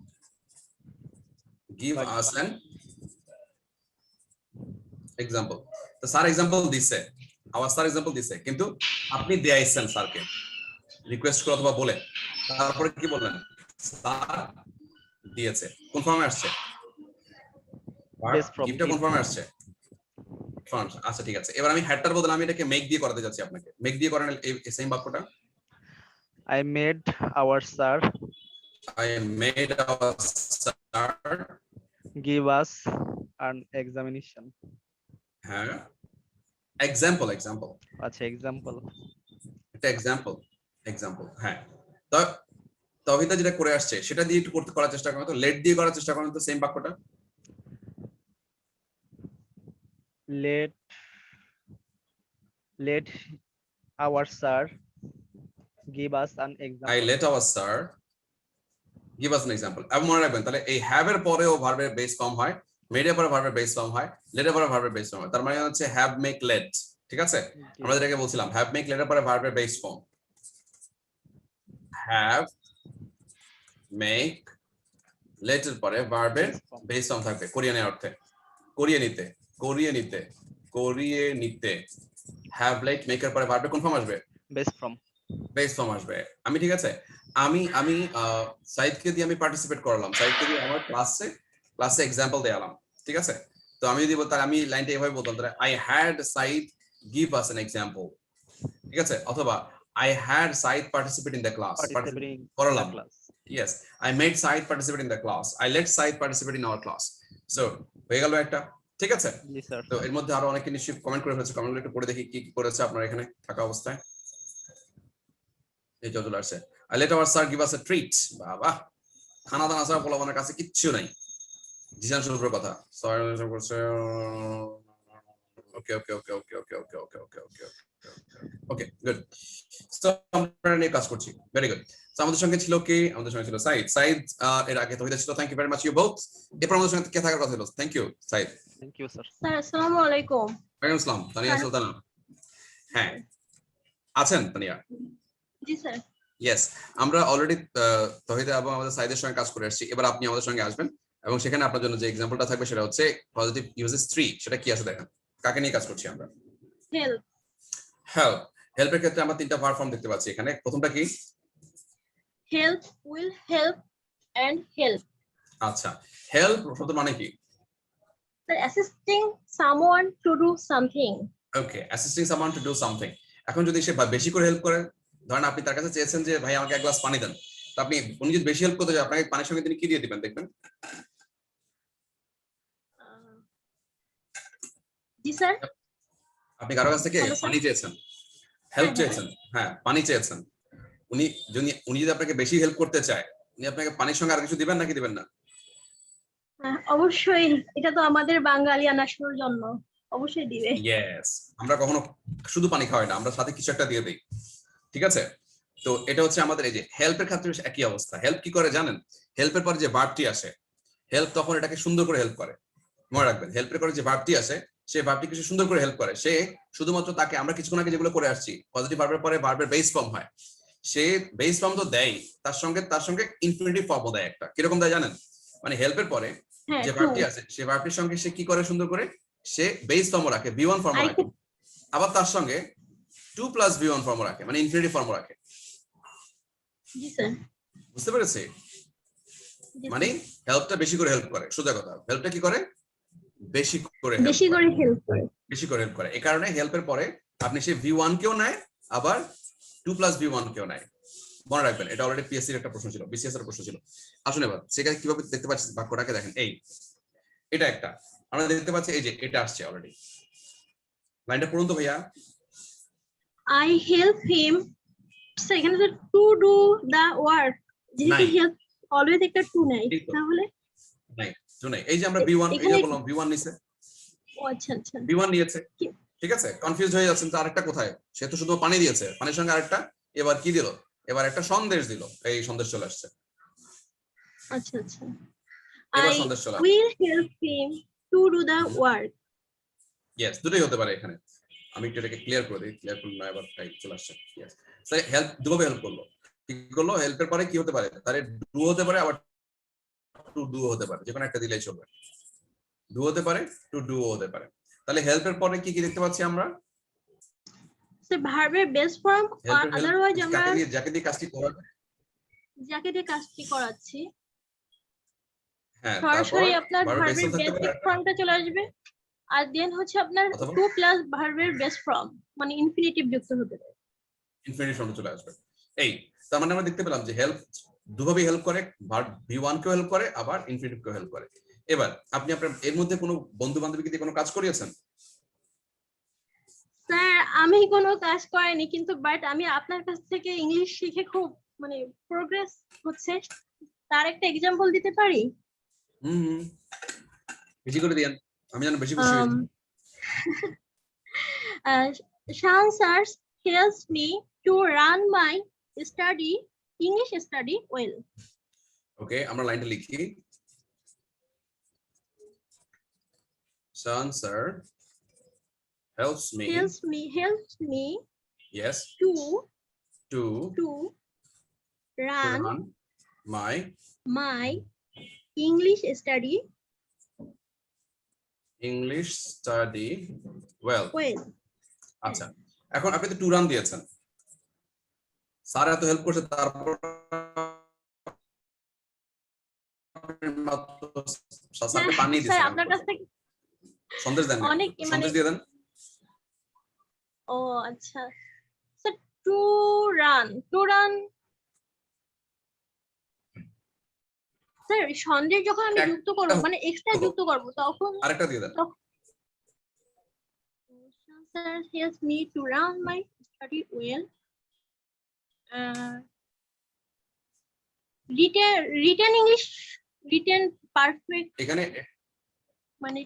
give us an example। তো স্যার এক্সাম্পল দিছে, আমার স্যার এক্সাম্পল দিছে, কিন্তু আপনি দেয়াইছেন স্যারকে রিকোয়েস্ট করে অথবা বলে, তারপরে কি বললেন? স্যার দিয়েছে, কোন ফর্মে আসছে? Yes, from গিফটটা কোন ফর্মে আসছে? ফর্ম। আচ্ছা ঠিক আছে, এবার আমি হ্যাডটার বদলে আমি এটাকে মেক দিয়ে করাতে যাচ্ছি আপনাকে। মেক দিয়ে করেন এই সেম বাক্যটা। I made hour sir I made our sir, give us an examination. হ্যাঁ, এক্সাম্পল। আচ্ছা, এক্সাম্পল। একটা এক্সাম্পল, হ্যাঁ। তো তহিদা যেটা করে আসছে সেটা দিয়ে একটু করার চেষ্টা করেন তো, লেট দিয়ে করার চেষ্টা করেন তো সেম বাক্যটা। Let our sir give us an I example. let our sir give us an example। এবং মনে রাখবেন তাহলে এই have এর পরেও ভার্বের বেস ফর্ম হয়, made এর পরে ভার্বের বেস ফর্ম হয়, let এর পরে ভার্বের বেস ফর্ম হয়। তার মানে হচ্ছে have, make, let। ঠিক আছে, আমরা যেটাকে বলছিলাম have, make, let এর পরে ভার্বের base form. have, make, let এর পরে ভার্বের বেস ফর্ম থাকবে কোরিয়ানের অর্থে, করিয়ে নিতে। have, let, make এর পরে ভার্বের কোন ফর্ম আসবে? বেস ফর্ম আসবে। আমি ঠিক আছে, আমি সাইদকে দিয়ে আমি পার্টিসিপেট করালাম, সাইদকে দিয়ে আমার ক্লাসে এক্সাম্পল দেয়ালাম। ঠিক আছে, তো আমি যদি বলতাম, আমি লাইনটা এভাবে বলতাম, তাহলে I had Saeed give us an example. ঠিক আছে, অথবা I had Saeed participate in the class, করালাম। Yes, I made Saeed participate in the class, I let Saeed participate in our class. So হয়ে গেল একটা। ঠিক আছে, তো এর মধ্যে আরো অনেকে নিশ্চয়ই কমেন্ট করে ফেলেছে, কমেন্টগুলো একটু পড়ে দেখি কি কি করেছে আপনারা এখানে থাকা অবস্থায়। এই চলে আসছে, I let our sir give us a treat। বাবা, খানা দানা ছাড়া পোলাপানের কাছে কিচ্ছু নাই। জিসান শুরুর কথা ওকে গুড। সো আমরা নিয়ে কাজ করছি, ভেরি গুড। সো আমাদের সঙ্গে ছিল কি? আমাদের সঙ্গে ছিল সাইদ, এর আগে তহিদা ছিল। Thank you very much you both. এরপর আমাদের সঙ্গে কে থাকার কথা ছিল? Thank you Saeed. Thank you sir. Sir আসসালামু আলাইকুম। ওয়ালাইকুম আসসালাম। তানিয়া সুলতানা, হ্যাঁ আছেন তানিয়া? জি স্যার। ইয়েস, আমরা অলরেডি তহিদা এবং আমাদের সাইদের সঙ্গে কাজ করে আসছি। এবার আপনি আমাদের সঙ্গে আসবেন এবং সেখানে আপনার জন্য যে এক্সাম্পলটা থাকবে সেটা হচ্ছে পজিটিভ ইউজেস 3। সেটা কি আছে দেখেন। কাকে নিয়ে কাজ করছি আমরা? হেল্প। হেল্পের ক্ষেত্রে আমরা তিনটা ভার্ব ফর্ম দেখতে পাচ্ছি এখানে। প্রথমটা কি? Help, will help and help. আচ্ছা, হেল্প শব্দের মানে কি? Sir assisting someone to do something. Okay, assisting someone to do something. এখন যদি সে বেশি করে হেল্প করে, ধরেন আপনি তার কাছে চেয়েছেন যে ভাই আমাকে এক গ্লাস পানি দেন, তো আপনি উনি যদি বেশি হেল্প করতে চায় আপনাকে পানির সঙ্গে তিনি কি দিয়ে দিবেন দেখবেন? জি স্যার। আপনি কারো কাছ থেকে পানি চেয়েছেন, হেল্প চেয়েছেন, হ্যাঁ পানি চেয়েছেন, উনি যদি আপনাকে বেশি হেল্প করতে চায়, উনি আপনাকে পানির সঙ্গে আর কিছু দিবেন নাকি দিবেন না? অবশ্যই, এটা তো আমাদের বাঙালিয়ানা শুরুর জন্য অবশ্যই দিবে। ইয়েস, আমরা কখনো শুধু পানি খাওয়াই না, আমরা সাথে কিছু একটা দিয়ে দিই। ঠিক আছে, তো এটা হচ্ছে আমাদের এই যে হেল্পের ক্ষেত্রে একই অবস্থা। হেল্প কি করে জানেন? হেল্পের পরে যে ভার্বটি আসে, হেল্প তখন এটাকে সুন্দর করে হেল্প করে। মনে রাখবেন, হেল্পের পরে যে ভার্বটি আসে সে ভার্বটিকে সে সুন্দর করে হেল্প করে। সে শুধুমাত্র তাকে আমরা কিছুক্ষণ আগে যেগুলো করে আসছি পজিটিভ ভার্বের পরে ভার্বের বেস ফর্ম হয়, সে বেস ফর্ম তো দেয়, তার সঙ্গে ইনফিনিটিভ ফর্মও দেয় একটা। কিরকম দেয় জানেন? মানে হেল্পের পরে যে ভার্বটি আছে সে ভার্বটির সঙ্গে সে কি করে সুন্দর করে সে বেস ফর্মও রাখে, V1 ফর্মও রাখে, আবার তার সঙ্গে 2 + V1 ফর্মও রাখে, মানে ইনফিনিটিভ ফর্মও রাখে। জি স্যার। বুঝতে পেরেছে? মানে হেল্পটা বেশি করে হেল্প করে, সোজা কথা। হেল্পটা কি করে? বেশি করে হেল্প করে। এই কারণে হেল্পের পরে আপনি সেই V1 কেও নেয়, আবার 2 + V1 কেও নেয়। মনে রাখবেন, এটা অলরেডি পিএসসি এর একটা প্রশ্ন ছিল, বিসিএস এর প্রশ্ন ছিল। আসুন এবার সেখানে কিভাবে দেখতে পাচ্ছি বাক্যটাকে দেখেন। এটা একটা আমরা দেখতে পাচ্ছি, এই যে এটা আসছে অলরেডি। লাইনটা পড়ুন তো ভাইয়া। I help him. স্যার এখানে তো টু ডু দা ওয়ার্ক, যেহেতু হেল্প অলওয়েজ একটা টু নাই, তাহলে নাই টু নাই। এই যে আমরা V1 এই যে বললাম V1 নিছে। ও আচ্ছা আচ্ছা, V1 নিয়েছে, ঠিক আছে। কনফিউজ হয়ে যাচ্ছেন তো আরেকটা কোথায়? সে তো শুধু পানি দিয়েছে, পানির সঙ্গে আরেকটা এবার কি দিল? এবার একটা সন্দেশ দিল। এই সন্দেশ চলে আসছে। আচ্ছা আচ্ছা। এবার I সন্দেশ চলে will help him to do the work. Yes, দুটোই হতে পারে এখানে। আমি একটু এটাকে ক্লিয়ার করে দিই, ক্লিয়ার করলে না এবার চলে আসছে। ইয়েস, স্যার হেল্প দুভাবে হেল্প করলো। কি করলো? হেল্পের পরে কি হতে পারে? তারে ডু হতে পারে, আবার টু ডু হতে পারে, যে কোনো একটা দিলেই চলবে। ডু হতে পারে, টু ডু হতে পারে। তাহলে হেল্পের পরে কি কি দেখতে পাচ্ছি আমরা? স্যার ভার্বের বেস ফর্ম, আদারওয়াইজ আমরা যাকে দিয়ে কাজটি করাবে, যাকে দিয়ে কাজটি করাচ্ছি, হ্যাঁ, সরাসরি তারপর আপনার ভার্বের ভার্বের বেস থাকতে পারে, বেসিক ফর্মটা চলে আসবে, আর দেন হচ্ছে আপনার অথবা 2 + ভার্বের বেস ফর্ম, মানে ইনফিনিটিভ যুক্ত হতে পারে। ইনফিনিটিভ ফর্মে চলে আসবে। এই তার মানে আমরা দেখতে পেলাম যে হেল্প দুভাবে হেল্প করে, ভার্ব V1 কেও হেল্প করে, আবার ইনফিনিটিভ কেও হেল্প করে। এবার আপনি আপনার এর মধ্যে কোনো বন্ধু বান্ধবীকে দিয়ে কোনো কাজ করিয়েছেন? স্যার আমি কোনো কাজ করিনি, কিন্তু বাট আমি আপনার কাছ থেকে ইংলিশ শিখে খুব মানে প্রোগ্রেস হচ্ছে, তার একটা এক্সাম্পল দিতে পারি? বেশি করে দিয়েন, আমি যেন বেশি খুশি হই। Shan sir helps me to run my English study well. ওকে, আমরা লাইনটা লিখি। Shan sir helps me yes to run my English study well. আচ্ছা, এখন আপনি তো টু রান দিয়েছেন, স্যার এত হেল্প করছে, তারপর পানি দিয়েছেন, আপনার কাছ থেকে সন্দেশ দেন, সন্দেশ দিয়ে দেন। ও আচ্ছা sir, to run sir Sandesh যখন আমি যুক্ত করব, মানে এক্সট্রা যুক্ত করব, তখন আরেকটা দিয়ে দেন। Sir helps me to run my study well. Written English, written perfect, এখানে মানে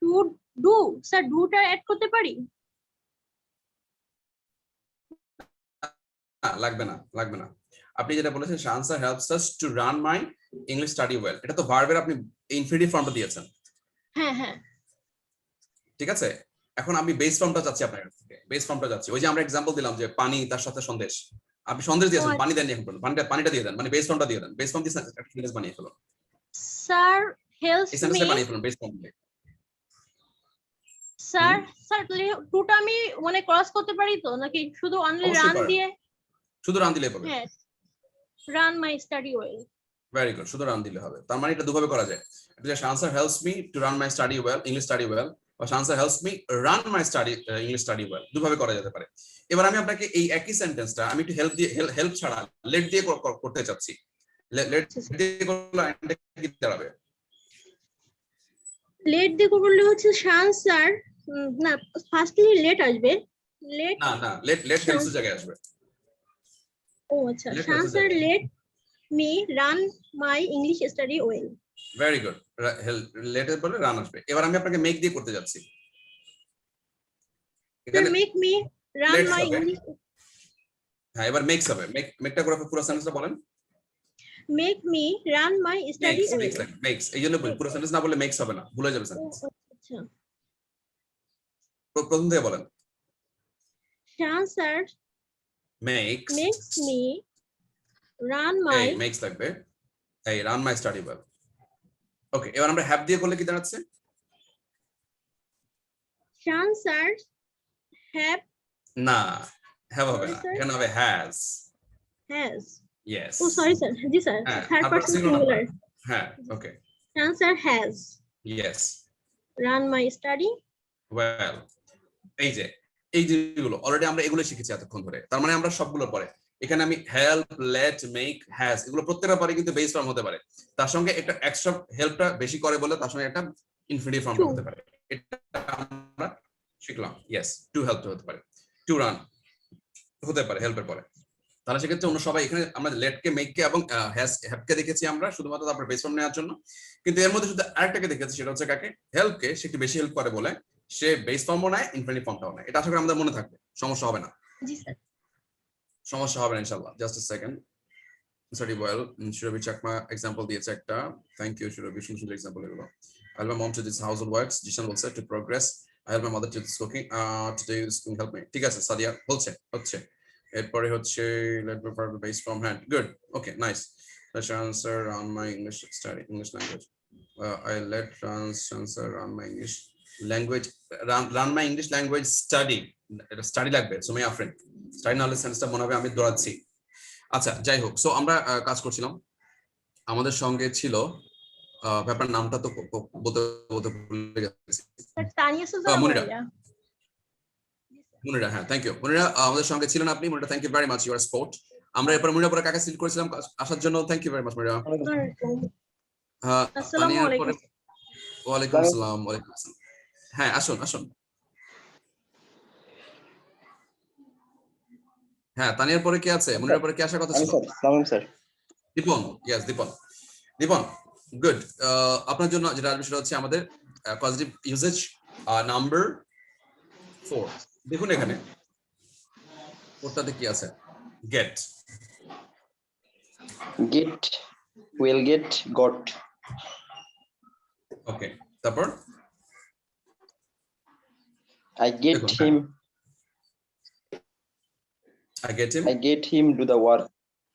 to do, স্যার ডুটা অ্যাড করতে পারি? লাগবে না। আপনি যেটা বলেছেন, Shan sir helps us to run my English study well, এটা তো ভার্বের আপনি ইনফিনিটিভ ফর্মটা দিয়েছেন। হ্যাঁ, ঠিক আছে। এখন আমি বেস ফর্মটা চাচ্ছি আপনার কাছ থেকে, বেস ফর্মটা চাচ্ছি। ওই যে আমরা एग्जांपल দিলাম যে পানি তার সাথে সন্দেশ, আপনি সন্দেশ দিয়েছেন, পানি দেননি, এখন পানিটা দিয়ে দেন, মানে বেস ফর্মটা দিয়ে দেন। বেস ফর্ম দিয়ে একটা সেন্টেন্স বানিয়ে ফেলুন। স্যার helps এই সেন্টেন্সটা me, বানিয়ে ফেলুন বেস ফর্ম দিয়ে। স্যার টুটা আমি মানে ক্রস করতে পারি তো, নাকি শুধু অনলি রান দিয়ে? শুধু রান দিলে হবে। হ্যাঁ, run my study well. Very good, শুধু রান দিলে হবে। তার মানে এটা দুভাবে করা যায়। এটা যে Shan sir helps me to run my study well, English study well, বা Shan sir helps me run my English study well, দুভাবে করা যেতে পারে। এবার আমি আপনাকে এই একই সেন্টেন্সটা আমি একটু হেল্প ছাড়া লেট দিয়ে করতে চাচ্ছি। লেট দিয়ে করলে এটা কি দাঁড়াবে? লেট দিয়ে করলে হচ্ছে Shan sir, না ফার্স্টলি লেট আসবে, না লেট হেল্পস জায়গায় আসবে। ও আচ্ছা, Shan sir let me run my English study well. Very good, লেটের পরে রান আসবে। এবার আমি আপনাকে মেক দিয়ে করতে যাচ্ছি। এখানে make me run my English, হ্যাঁ এবার মেক্স হবে। মেকটা করে পুরো সেন্টেন্সটা বলেন। Make me run my study well. Makes, এইজন্য পুরো সেন্টেন্স না বলে মেক্স হবে না, ভুলে যাবে সেন্টেন্স। আচ্ছা, প্রথম থেকে বলেন। Shan sir makes me run my এই makes লাগবে, এই run my study well. ওকে, এবার আমরা have দিয়ে করলে কি দাঁড়াচ্ছে? Shan sir have না, have হবে না, Sorry, sir. এখানে হবে has. has. Yes. Oh, sorry, sir. Ji, sir. হ্যাঁ, Third তারপর person singular singular. number. হ্যাঁ, ওকে, Shan sir has yes, run my study. well. এই যে এই যেগুলো অলরেডি আমরা এগুলো শিখেছি এতক্ষণ ধরে, তার মানে আমরা সবগুলোর পরে এখানে আমি হেল্প, লেট, মেক, হ্যাজ এগুলো প্রত্যেকটা পরে কিন্তু বেস ফর্ম হতে পারে, তার সঙ্গে একটা এক্সট্রা হেল্পটা বেশি করে বলে তার সঙ্গে একটা ইনফিনিটিভ ফর্ম হতে পারে, এটা আমরা শিখলাম। ইয়েস, টু হেল্প হতে পারে, টু রান হতে পারে হেল্পের পরে। তাহলে সেক্ষেত্রে অন্য সবাই এখানে আমরা লেটকে, মেককে এবং হ্যাভকে দেখেছি আমরা শুধুমাত্র তারপর বেস ফর্ম নেওয়ার জন্য, কিন্তু এর মধ্যে শুধু আরেকটাকে দেখেছি, সেটা হচ্ছে কাকে, হেল্পকে। সে একটু বেশি হেল্প করে বলে সে বেস ফর্মও নেয়, ইনফিনিটিভ ফর্মটাও নেয়। এটা আশা করি আমাদের মনে থাকবে, সমস্যা হবে না, জি স্যার। সমস্যা হবে না ইনশাআল্লাহ। Just a second, study well. Surabhi Chakma example দিয়েছে একটা, থ্যাংক ইউ সুরভি, সুন্দর এক্সাম্পল এগুলো। I help my mom to this household works, Jishan বলছে to progress, I help my mother to this cooking, today this cooking help me, ঠিক আছে সাদিয়া বলছে হচ্ছে। এরপরে হচ্ছে let me prepare the base from hand, good, okay, nice. Let's answer on my English study, English language. I let answer on my English language, run my English language study, এটা study লাগবে, so my friend study নাহলে সেন্সটা মনে হবে আমি দৌড়াচ্ছি। আচ্ছা, যাই হোক, so আমরা কাজ করছিলাম, আমাদের সঙ্গে ছিল ব্যাপার নামটা তো বলতে বলতে ভুলে গেছি, তানিয়া সুলতানা মুনিরা। মারিয়া। মুনিরা, হ্যাঁ, থ্যাংক ইউ মুনিরা, আমাদের সঙ্গে ছিলেন আপনি Munira, thank you very much, your sport. আমরা এরপর মুনিরা পরে কাকে সিলেক্ট করেছিলাম আসার জন্য, thank you very much Munira. আসসালামু আলাইকুম। ওয়ালাইকুম আসসালাম, ওয়ালাইকুম আসসালাম। হ্যাঁ, আসুন আসুন। হ্যাঁ, তানিয়ার পরে কে আছে, মুনিরার পরে কে আসার কথা ছিল? স্যার দীপন, ইয়েস দীপন, দীপন, গুড। আপনার জন্য যেটা আসবে সেটা হচ্ছে আমাদের পজিটিভ ইউজেজ নাম্বার 4। দেখুন এখানে ওটাতে কি আছে, get, get, will get, got. Okay, তারপর I get দেখুন, him, I get him, I get him do the work.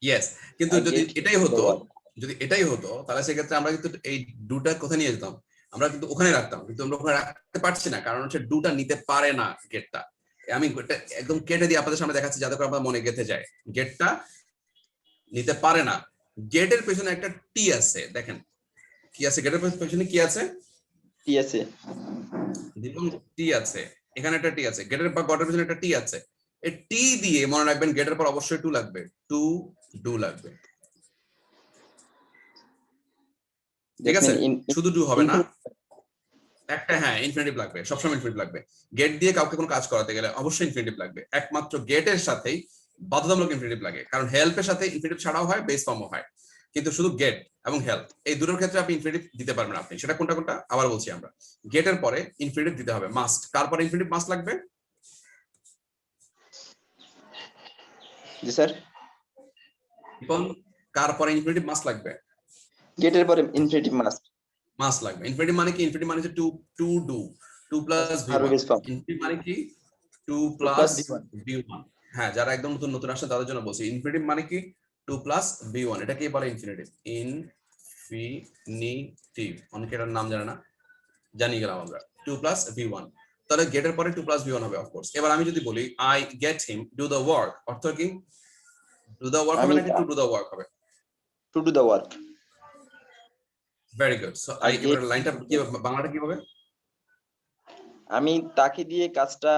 Yes. কিন্তু I যদি get এটাই the হতো, work. যদি এটাই হতো তাহলে সেক্ষেত্রে আমরা কিন্তু এই ডুটা কোথায় নিয়ে যেতাম, আমরা কিন্তু ওখানে রাখতাম, কিন্তু আমরা ওখানে রাখতে পারছি না, কারণ হচ্ছে ডুটা নিতে পারে না গেটটা। আমি একদম কেটে দিয়ে আপনাদের সামনে দেখাচ্ছি যাতে করে আপনার মনে গেঁথে যায়, গেটটা নিতে পারে না। গেটের পেছনে একটা টি আছে, দেখেন কি আছে, গেটের পেছনে কি আছে, টি আছে, দেখুন টি আছে, এখানে একটা টি আছে, গেটের বা গটের পেছনে একটা টি আছে। এই টি দিয়ে মনে রাখবেন গেটের পর অবশ্যই টু লাগবে, টু ডু লাগবে, ঠিক আছে? শুধু ডু হবে না, একটা হ্যাঁ ইনফিনিটিভ লাগবে, সবসময় ইনফিনিটিভ লাগবে। গেট দিয়ে কাউকে কোনো কাজ করাতে গেলে অবশ্যই ইনফিনিটিভ লাগবে, একমাত্র গেটের সাথেই বাধ্যতামূলক ইনফিনিটিভ লাগে, কারণ হেল্পের সাথে ইনফিনিটিভ ছাড়াও হয়, বেস ফর্মও হয়, কিন্তু শুধু গেট এবং হেল্প এই দুটোর ক্ষেত্রে আপনি ইনফিনিটিভ দিতে পারবেন। আপনি সেটা কোনটা কোনটা আবার বলছি, আমরা গেটের পরে ইনফিনিটিভ দিতে হবে মাস্ট। কার পরে ইনফিনিটিভ মাস্ট লাগবে? জি স্যার। এবং কার পরে ইনফিনিটিভ মাস্ট লাগবে? গেটের পরে ইনফিনিটিভ মাস্ট লাগবে। ইনফিনিটিভ মানে কি? ইনফিনিটিভ মানে হচ্ছে to do, 2 plus v1। Infinitive মানে কি? 2 প্লাস v1। হ্যাঁ, যারা একদম নতুন নতুন আসেন তাদের জন্য বলছি, ইনফিনিটিভ মানে কি? 2 প্লাস v1, এটাকে বলে ইনফিনিটিভ। ইনফিনিটিভ, অনেকে এটার নাম জানে না, জানিয়ে গেলাম আমরা, 2 প্লাস v1। তাহলে গেটের পরে 2 প্লাস v1 হবে অফকোর্স। এবার আমি যদি বলি I get him do the work, অর্থ কি? ডু দ্য ওয়ার্ক হবে নাকি টু ডু দ্য ওয়ার্ক হবে? To do the work. Very good. So I, এবার লাইনটা কি হবে, বাংলাটা কি হবে? আমি তাকে দিয়ে কাজটা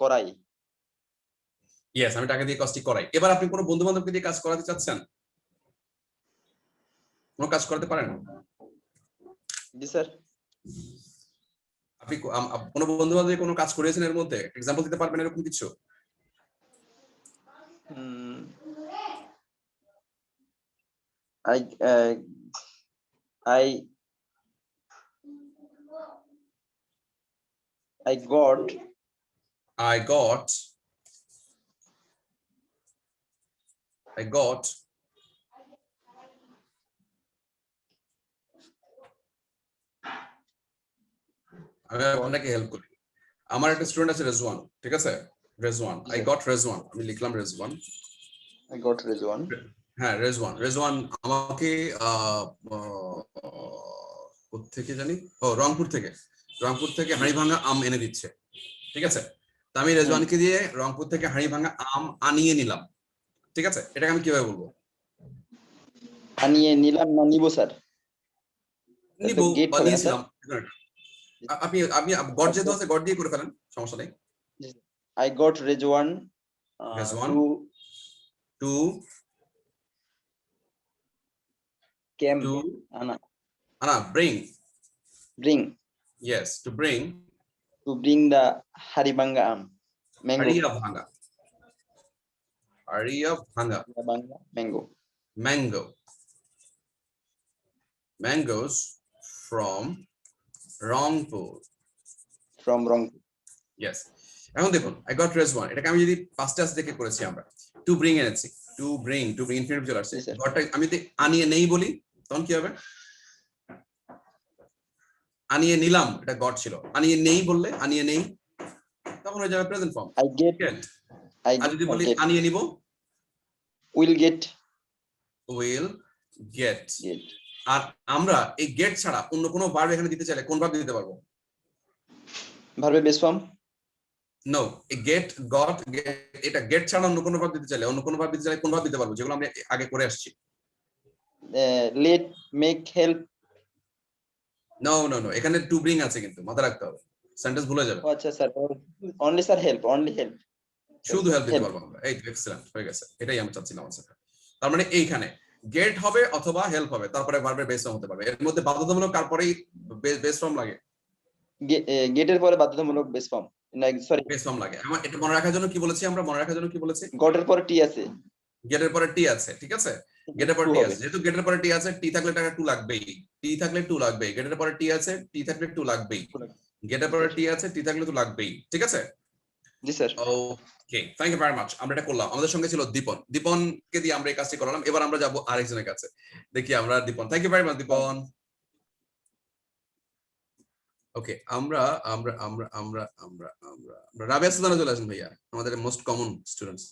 করাই। ইয়েস, আমি টাকা দিয়ে কাজটি করাই। এবার আপনি কোনো বন্ধু বান্ধবকে দিয়ে কাজ করাতে চাচ্ছেন, কোনো কাজ করাতে পারেন? জি স্যার। আপনি কোনো বন্ধু বান্ধব কোনো কাজ করিয়েছেন এর মধ্যে, এক্সাম্পল দিতে পারবেন এরকম কিছু? I got আমি আপনাকে হেল্প করি। আমার একটা স্টুডেন্ট আছে রেজওয়ান, ঠিক আছে? রেজওয়ান, আই গট রেজওয়ান, আমি লিখলাম রেজওয়ান। I got Rizwan. হ্যাঁ, রেজওয়ান আমাকে কোত্থেকে জানি, ও রংপুর থেকে হাড়ি ভাঙা আম এনে দিচ্ছে, ঠিক আছে? তা আমি রেজওয়ানকে দিয়ে রংপুর থেকে হাড়ি ভাঙা আম আনিয়ে নিলাম, ঠিক আছে? এটাকে আমি কিভাবে বলবো? আনিয়ে নিলাম না নিব স্যার? নিব বা নিয়েছিলাম, আপনি গড যেহেতু আছে গড দিয়ে করে ফেলেন, সমস্যা নেই। I got Rizwan to came to bring yes to bring the haribanga am mangoes from Rangpur. Yes. এখন দেখুন I got Rizwan, এটাকে আমি যদি past tense দেখে করেছি আমরা to bring এনেছি, to bring infinitive চলে আসছে, গডটা আমি যদি আনিয়ে নেই বলি তখন কি হবে? আনিয়ে নিলাম, এটা গড ছিল, আনিয়ে নেই বললে আনিয়ে নেই তখন হয়ে যাবে প্রেজেন্ট ফর্ম। আর যদি বলি আনিয়ে নিব will get আর আমরা এই গেট ছাড়া অন্য কোনো ভার্ব এখানে দিতে চাইলে কোন ভার্ব দিতে পারবো? ভার্বের base form? No, get got এটা গেট ছাড়া অন্য কোনো ভার্ব দিতে চাইলে কোন ভার্ব দিতে পারবো যেগুলো আমরা আগে করে আসছি? Let, make, help. নো এখানে টু ব্রিং আছে, কিন্তু মাথা রাখতে হবে, সেন্টেন্স ভুলে যাবে। আচ্ছা স্যার, অনলি স্যার হেল্প, শুধু হেল্প দিতে পারবো আমরা। এই এক্সেলেন্ট হয়ে গেছে, এটাই আমি চাচ্ছিলাম আনসার। তার মানে এইখানে গেট হবে অথবা হেল্প হবে, তারপরে ভার্বের বেস ফর্ম হতে পারবে। এর মধ্যে বাধ্যতামূলক তারপরেই বেস ফর্ম লাগে, গেটের পরে বাধ্যতামূলক বেস ফর্ম না, সরি বেস ফর্ম লাগে। আমার এটা মনে রাখার জন্য কি বলেছি আমরা? গটের পরে টি আছে, গেটের পরে টি আছে, ঠিক আছে? গেটের পরে টি আছে, যেহেতু গেটের পরে টি আছে, টি থাকলে টাকা টু লাগবেই, গেটের পরে টি আছে, টি থাকলে টু লাগবেই, গেটের পরে টি আছে, টি থাকলে টু লাগবেই, ঠিক আছে? জি sir. Okay, thank you very much. আমরা এটা করলাম, আমাদের সঙ্গে ছিল দীপনকে দিয়ে আমরা এই কাজটি করলাম। এবার আমরা যাব আরেকজনের কাছে, দেখি আমরা দীপন। থ্যাংক ইউ ভেরি মাচ দীপন। ওকে, আমরা আমরা আমরা আমরা আমরা আমরা রাবিয়া সুলতানা চলে আসেন ভাইয়া, আমাদের মোস্ট কমন স্টুডেন্টস।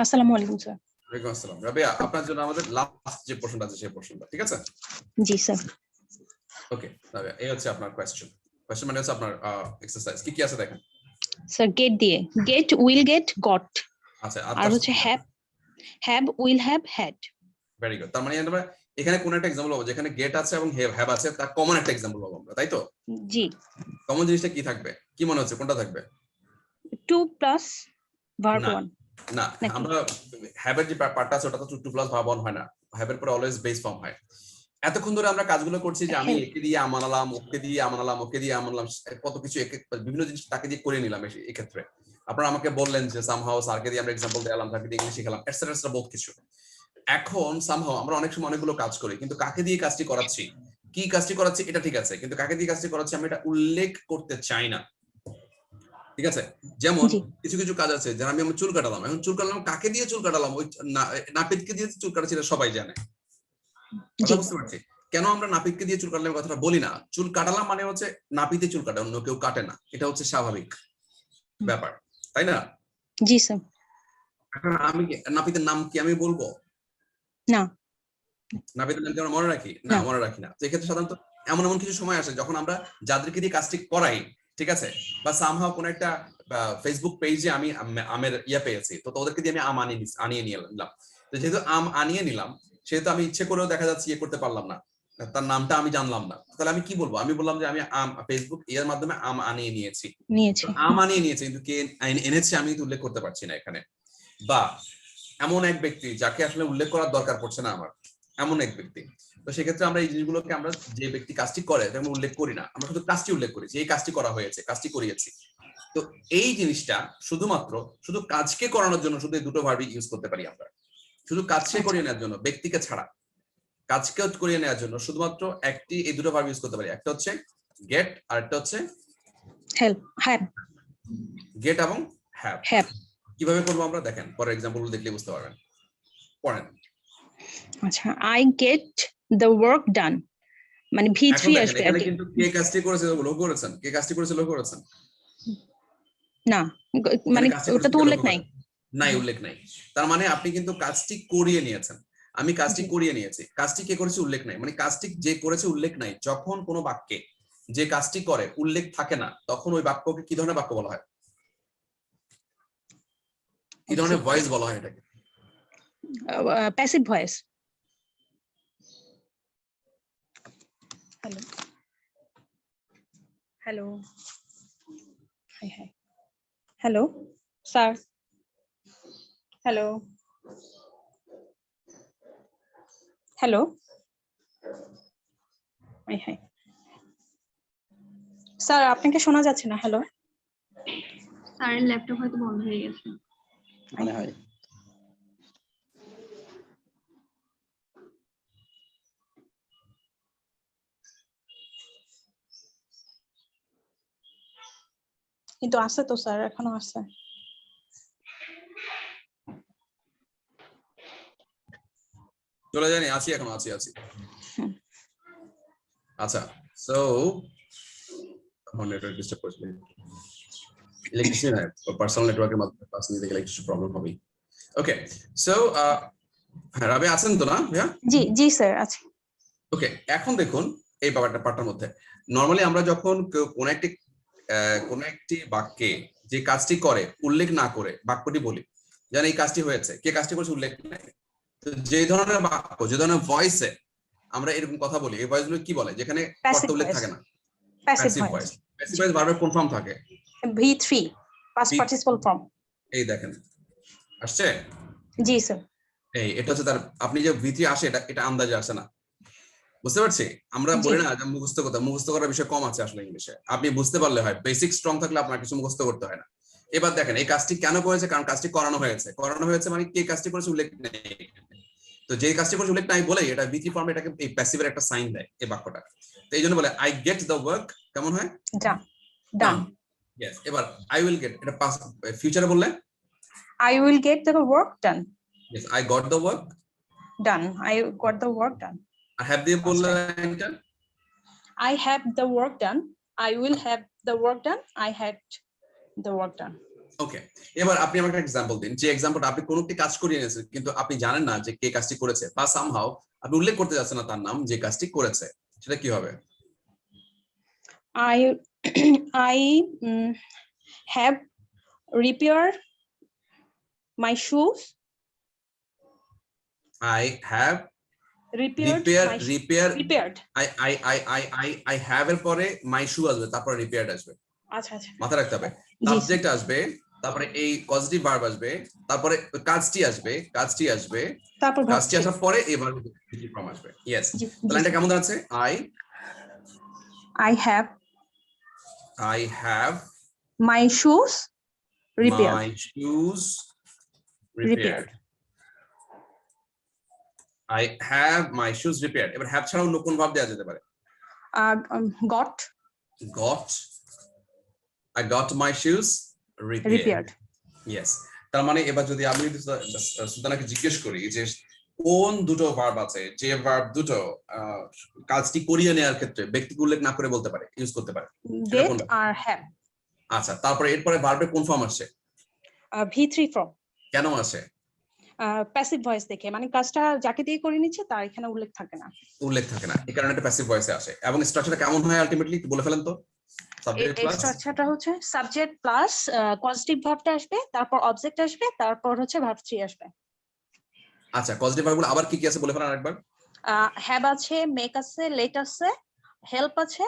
আসসালামু আলাইকুম স্যার। ওয়ালাইকুম আসসালাম। রাবিয়া, আপনার জন্য আমাদের লাস্ট যে প্রশ্নটা আছে সেই প্রশ্নটা, ঠিক আছে? জি স্যার। ওকে রাবিয়া, এই হচ্ছে আপনার কোশ্চেন মানে হচ্ছে আপনার এক্সারসাইজ। কি আছে দেখেন স্যার। গেট দিয়ে গেট, উইল গেট, গট। আচ্ছা, আর হচ্ছে have, will have, had. Very good. তার মানে আমরা এখানে কোন একটা एग्जांपल পাবো যেখানে গেট আছে এবং হ্যাভ আছে, তার কমন একটা एग्जांपल পাবো আমরা, তাই তো? জি। কমন জিনিসটা কি থাকবে, কি মনে হচ্ছে, কোনটা থাকবে? To plus verb one. না, আমরা হ্যাভ এর যে পার্টটা আছে ওটা তো টু প্লাস ভার্ব ওয়ান হয় না, হ্যাভ এর পরে অলওয়েজ বেস ফর্ম হয়। এতক্ষণ ধরে আমরা কাজগুলো করছি যে আমি একে দিয়ে আমানালাম, ওকে দিয়ে আমানালাম, ওকে দিয়ে আমানালাম, কত কিছু বিভিন্ন জিনিস তাকে দিয়ে করে নিলাম। এই ক্ষেত্রে আপনারা আমাকে বললেন যে সামহাউ স্যারকে দিয়ে আমরা एग्जांपल দিলাম, তাকে দিয়ে ইংলিশ শিখালাম, এটসেট্রা বহুত কিছু। এখন সামহাউ আমরা অনেক সময় অনেকগুলো কাজ করি, কিন্তু কাকে দিয়ে কাজটি করাচ্ছি, কি কাজটি করাচ্ছি এটা ঠিক আছে, কিন্তু কাকে দিয়ে কাজটি করাচ্ছি আমি এটা উল্লেখ করতে চাই না, ঠিক আছে? যেমন কিছু কিছু কাজ আছে, যেমন আমি আমার চুল কাটালাম, এখন চুল কাটালাম, কাকে দিয়ে চুল কাটালাম? ওই নাপিতকে দিয়ে চুল কাটাচ্ছি, এটা সবাই জানে। কথা বুঝতে পারছি কেন আমরা নাপিতকে দিয়ে চুল কাটলাম কথাটা বলি না? চুল কাটালাম মানে হচ্ছে নাপিতে চুল কাটে, অন্য কেউ কাটে না, এটা হচ্ছে স্বাভাবিক ব্যাপার, তাই না? জি স্যার। এখন আমি নাপিতের নাম কি আমি বলবো? না। নাপিতের নাম কি আমরা মনে রাখি? না, মনে রাখি না। তো এক্ষেত্রে সাধারণত এমন কিছু সময় আসে যখন আমরা যাদেরকে দিয়ে কাজটি করাই, ঠিক আছে, বা সামহাউ কোন একটা ফেসবুক পেজে আমি আমের পেয়েছি, তো ওদেরকে দিয়ে আমি আম আনিয়ে নিলাম। তো যেহেতু আম আনিয়ে নিলাম, সেহেতু আমি ইচ্ছে করেও দেখা যাচ্ছে করতে পারলাম না, তার নামটা আমি জানলাম না, তাহলে আমি কি বলবো? আমি বললাম যে আমি আম ফেসবুক এর মাধ্যমে আম আনিয়ে নিয়েছি, আম আনিয়ে নিয়েছি, কিন্তু কে এনেছে আমি উল্লেখ করতে পারছি না এখানে। বা এমন এক ব্যক্তি যাকে আসলে উল্লেখ করার দরকার পড়ছে না আমার, এমন এক ব্যক্তি। তো সেক্ষেত্রে আমরা এই জিনিসগুলোকে আমরা যে ব্যক্তি কাজটি করে আমি উল্লেখ করি না, আমরা শুধু কাজটি উল্লেখ করি যে এই কাজটি করা হয়েছে, কাজটি করিয়েছি। তো এই জিনিসটা শুধু কাজকে করানোর জন্য শুধু এই দুটো ভার্বই ইউজ করতে পারি আমরা, শুধু কাজকে করিয়ে নেওয়ার জন্য, ব্যক্তিকে ছাড়া কাজকে করিয়ে নেওয়ার জন্য শুধুমাত্র এই দুটো ভার্ব ইউজ করতে পারি। একটা হচ্ছে গেট আর একটা হচ্ছে হ্যাভ। গেট এবং হ্যাভ কিভাবে করবো আমরা দেখেন, পরের एग्जांपल দেখলে বুঝতে পারবেন। পড়েন। আচ্ছা, I get the work done, মানে V3 আসবে। এখানে কিন্তু কে কাজটি করেছে লক্ষ্য করেছেন? কে কাজটি করেছে লক্ষ্য করেছেন? না মানে ওটা তো উল্লেখ নাই। নাই, উল্লেখ নাই। তার মানে আপনি কিন্তু কাজটি করিয়ে নিয়েছেন। আমি কাজটি করিয়ে নিয়েছি, কাজটি কে করেছে উল্লেখ নাই, মানে কাজটি যে করেছে উল্লেখ নাই। যখন কোনো বাক্যে যে কাজটি করে উল্লেখ থাকে না, তখন ওই বাক্যকে কি ধরনের বাক্য বলা হয়, কি ধরনের ভয়েস বলা হয় এটাকে? Passive voice. Hello hello hi hi hello sir hello hello hi hi sir আপনাকে শোনা যাচ্ছে না। হ্যালো স্যারের ল্যাপটপ হয়তো বন্ধ হয়ে গেছে মনে হয়। কিন্তু আছে তো স্যার, এখনো আছে। চলে যায়নি, আছি এখন, আছি। আচ্ছা, সো আমার নেটওয়ার্ক ডিস্টার্ব করছে, ইলেকট্রিসিটি না, পার্সোনাল নেটওয়ার্কের মাধ্যমে পার্সোনাল থেকে ইলেকট্রিসিটি প্রবলেম হবে। ওকে, সো রাবে আছেন তো না ভাইয়া? জি জি স্যার আছে। ওকে, এখন দেখুন এই পার্টটার মধ্যে নরমালি আমরা যখন কোন একটি বাক্যে যে কাজটি করে উল্লেখ না করে বাক্যটি বলি, যেন এই কাজটি হয়েছে, কে কাজটি করেছে উল্লেখ নাই। তো যে ধরনের বাক্য, যে ধরনের ভয়েসে আমরা এরকম কথা বলি, এই ভয়েসগুলো কি বলে, যেখানে কর্তা উল্লেখ থাকে না? Passive voice. প্যাসিভ ভয়েস ভার্বের কোন ফর্ম থাকে? V3 past participle form. এই দেখেন আসছে। জি স্যার। এই এটা হচ্ছে তার, আপনি যে V3 আসে, এটা আন্দাজে আসে না, বুঝতে পারছি? আমরা বলি না যে মুখস্থ করার বিষয় কম আছে আসলে ইংলিশে, আপনি বুঝতে পারলে হয়। বেসিক স্ট্রং থাকলে আপনার কিছু মুখস্থ করতে হয় না। এবার দেখেন এই কাজটি কেন করেছে, কারণ কাজটি করানো হয়েছে মানে কে কাজটি করেছে উল্লেখ নেই। তো যে কাজটি করেছে উল্লেখ নাই বলে এটা V3 ফর্মে এটাকে এই প্যাসিভের একটা সাইন দেয় এই বাক্যটা। তো এই জন্য বলে আই গেট দ্য ওয়ার্ক, কেমন হয়? ডান। ইয়েস। এবার আই উইল গেট, এটা পাস্ট ফিউচারে বললে I will get the work done. Yes, I got the work Done. I got the work done. আর হ্যাভ দিয়ে বললে এটা I have the work done. I will have the work done. I had the work done. ওকে, এবার আপনি আমাকে একটা example দিন, যে এক্সাম্পলটা আপনি কোনো একটি কাজ করিয়ে এনেছেন কিন্তু আপনি জানেন না যে কে কাজটি করেছে, বা সামহাউ আপনি উল্লেখ করতে যাচ্ছেন না তার নাম যে কাজটি করেছে, সেটা কি হবে? I have repaired my shoes. I have repaired. I have এর পরে my shoe আসবে, তারপর repaired আসবে। আচ্ছা মাথায় রাখতে হবে। সাবজেক্ট আসবে, তারপরে এই পজিটিভ ভার্ব আসবে, তারপরে কাজটি আসবে, তারপর কাজটি আসার পরে এবার ভিটি ফর্ম আসবে। ইয়েস, তাহলে এটা কেমন আছে? I have my shoes repaired. I have my shoes repaired. এবার have ছাড়াও অন্য কোন ভার্ব দেওয়া যেতে পারে? Got. I got my shoes repaired. Yes. তার মানে এবার যদি আমি সুলতানাকে জিজ্ঞেস করি যে কোন দুটো ভার্ব আছে যে ভার্ব দুটো কাজটি করিয়ে নেওয়ার ক্ষেত্রে ব্যক্তিকে উল্লেখ না করে বলতে পারে, ইউজ করতে পারে, get আর have। আচ্ছা, তারপরে এরপরে ভার্বের কোন ফর্ম আসছে? V3 form. কেন আসে? প্যাসিভ ভয়েস দেখে, মানে কাজটা যাকে দিয়ে করে নিচ্ছে তার এখানে উল্লেখ থাকে না, এই কারণে এটা প্যাসিভ ভয়েসে আসে। এবং স্ট্রাকচারটা কেমন হয় আলটিমেটলি বলে ফেলেন তো? স্ট্রাকচারটা হচ্ছে সাবজেক্ট প্লাস পজিটিভ ভার্বটা আসবে, তারপর অবজেক্ট আসবে, তারপর হচ্ছে ভার্ব 3 আসবে। আচ্ছা, পজিটিভ ভার্বগুলো আবার কি কি আছে বলে ফেলেন আরেকবার। হ্যাভ আছে, মেক আছে, লেট আছে, হেল্প আছে,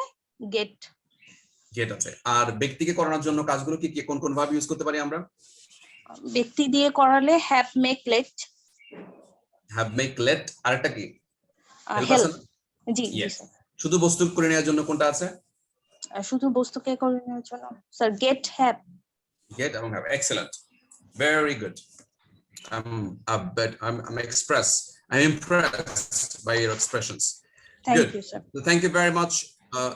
গেট আছে। আর ব্যক্তিকে করানোর জন্য কাজগুলো কি কি, কোন কোন ভার্ব ইউজ করতে পারি আমরা? ব্যক্তি দিয়ে করালে হ্যাভ, মেক, লেট। আরেকটা কি? হেল্প। জি স্যার। শুধু বস্তু করে নেওয়ার জন্য কোনটা আছে? শুধু বস্তুকে করে নেওয়ার জন্য স্যার গেট, হ্যাভ। এবং have. Excellent, very good. I'm impressed by your expressions. Thank you sir. So thank you very much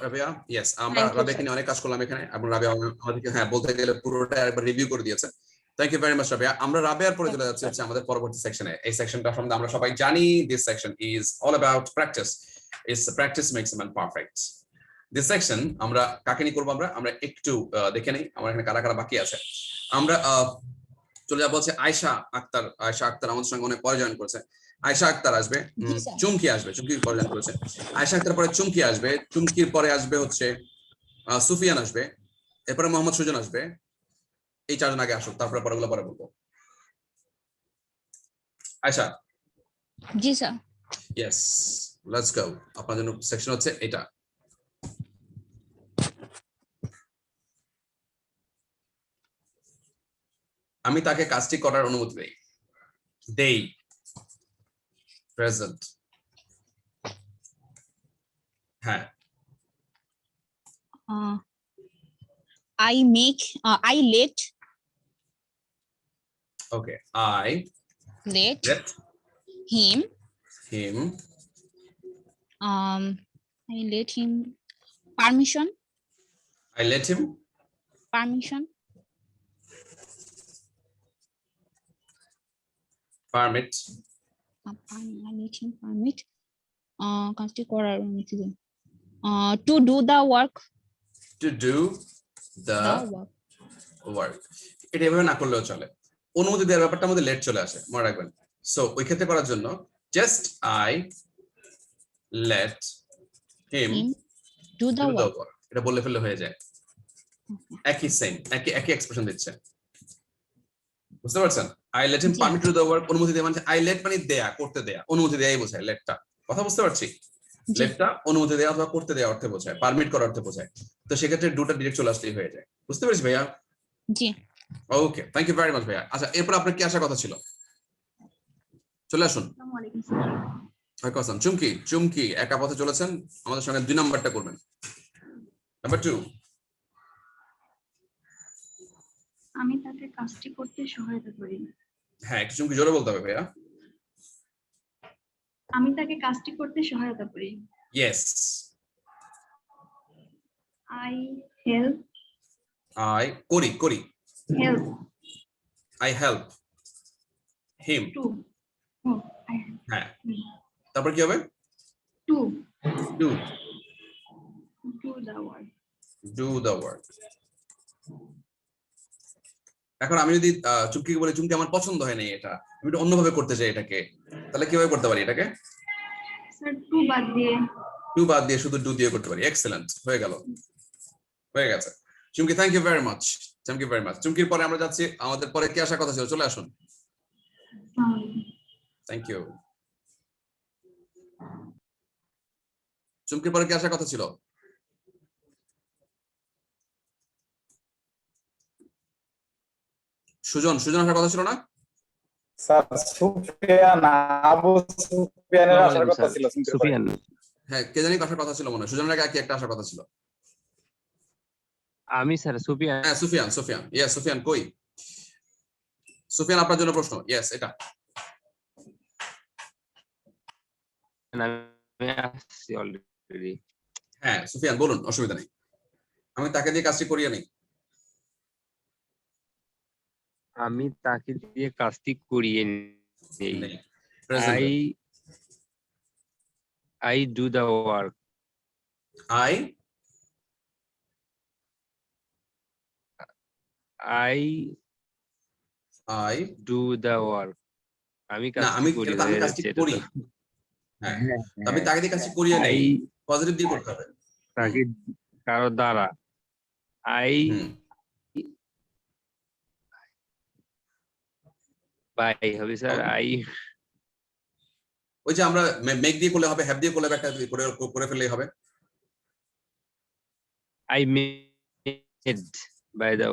Rabia. Yes, আমরা রাবিয়াকে নিয়ে অনেক কাজ করলাম এখানে, এবং রাবিয়া আমাদেরকে বলতে গেলে পুরোটা একবার রিভিউ করে দিয়েছে। Thank you very much Rabia. আমরা রাবিয়ার পরে চলে যাচ্ছি হচ্ছে আমাদের পরবর্তী সেকশনে। এই সেকশনটা সম্বন্ধে আমরা সবাই জানি, this section is all about practice. Practice makes a man perfect. This section আমরা কাকে নিয়ে করবো আমরা একটু দেখে নেই আমার এখানে কারা কারা বাকি আছে। আমরা চলে যাবো হচ্ছে আয়েশা আক্তার আমাদের সঙ্গে অনেক পরে জয়েন করেছে। আয়েশা আক্তার আসবে, চুমকি আসবে, চুমকির পরে জয়েন করেছে। আয়েশা আক্তার পরে চুমকি আসবে, চুমকির পরে আসবে হচ্ছে সুফিয়ান আসবে, এরপরে মোহাম্মদ সুজন আসবে। এই চারজন আগে আসুক, তারপরে পরেগুলো পরে বলবো। আয়েশা। জি স্যার। Yes, let's go. আপনার জন্য সেকশন হচ্ছে এটা। আমি তাকে কাজটি করার অনুমতি দেই। দেই প্রেজেন্ট। হ্যাঁ। I let Okay, I let let him I let him permission I let him permission permit I let him permit কাজটি করার অনুমতি দেন to do the work to do the work। এটা এভাবে না করলেও চলে, অনুমতি দেওয়ার ব্যাপারটা আমাদের লেট চলে আসে, মনে রাখবেন। সো ওই ক্ষেত্রে করার জন্য just I let him do the work। এটা বললে ফেললে হয়ে যায়। একই সেম, একই এক্সপ্রেশন দিচ্ছে, বুঝতে পারছেন? I let him permit to do the work, অনুমতি দেওয়া মানে I let মানে দেয়া, করতে দেয়া, অনুমতি দেয়াই বোঝায় লেটটা। কথা বুঝতে পারছি? লেটটা অনুমতি দেওয়া অথবা করতে দেওয়া অর্থে বোঝায়, পারমিট করার অর্থে বোঝায়। তো সেক্ষেত্রে ডুটা ডিরেক্ট চলে আসলেই হয়ে যায়। বুঝতে পারছি ভাইয়া? জি। ওকে, থ্যাংক ইউ ভেরি মাচ ভাইয়া। আচ্ছা, এরপর আপনার কি আসার কথা ছিল? চলে আসুন। ওয়ালাইকুম আসসালাম। চুমকি একা পথে চলেছেন, আমাদের সঙ্গে 2 নাম্বারটা করবেন। নাম্বার 2। আমি তাকে কাজটি করতে সহায়তা করি। হ্যাঁ, একটু চুমকি জোরে বলতে হবে ভাইয়া। আমি তাকে কাজটি করতে সহায়তা করি। ইয়েস। I help করি help I help him to হ্যাঁ, তারপর কি হবে? to do the work। এখন আমি যদি চুমকিকে বলি চুমকি আমার পছন্দ হয় না এটা, আমি একটু অন্যভাবে করতে চাই এটাকে, তাহলে কিভাবে করতে পারি এটাকে? স্যার টু বাদ দিয়ে শুধু ডু দিয়ে করতে পারি। এক্সেলেন্ট, হয়ে গেল, হয়ে গেছে। চুমকি থ্যাংক ইউ ভেরি মাচ, চুমকির পরে আমরা যাচ্ছি, আমাদের পরে কি আসার কথা ছিল, চলে আসুন। Thank you. চুমকির পরে কি আসার কথা ছিল? সুজন আসার কথা ছিল না? স্যার সুফিয়ান, আবু সুফিয়ানের আসার কথা ছিল। সুফিয়ান, হ্যাঁ, কে জানি আসার কথা ছিল মনে হয়। সুজনের আগে একটা আসার কথা ছিল। আমি স্যার সুফিয়ান। হ্যাঁ, সুফিয়ান। ইয়েস, সুফিয়ান কই? সুফিয়ান, আপনার জন্য প্রশ্ন। ইয়েস, এটা আমি আসছি অলরেডি। হ্যাঁ, সুফিয়ান বলুন, অসুবিধা নেই। আমি তাকে দিয়ে কাজটি করিয়ে নেই। আমি তাকে দিয়ে কাজটি করিয়ে নেই। I do the work। I do the work। আমি কাজটি করি। হ্যাঁ, আমি তাকে দিয়ে কাজটি করিয়ে নেই, পজিটিভ দিয়ে করতে হবে। তাকে কারো দ্বারা বাই হবে স্যার। ওই যে আমরা মেক দিয়ে করলে হবে, হ্যাভ দিয়ে করলে একটা করে ফেললেই হবে। I made by the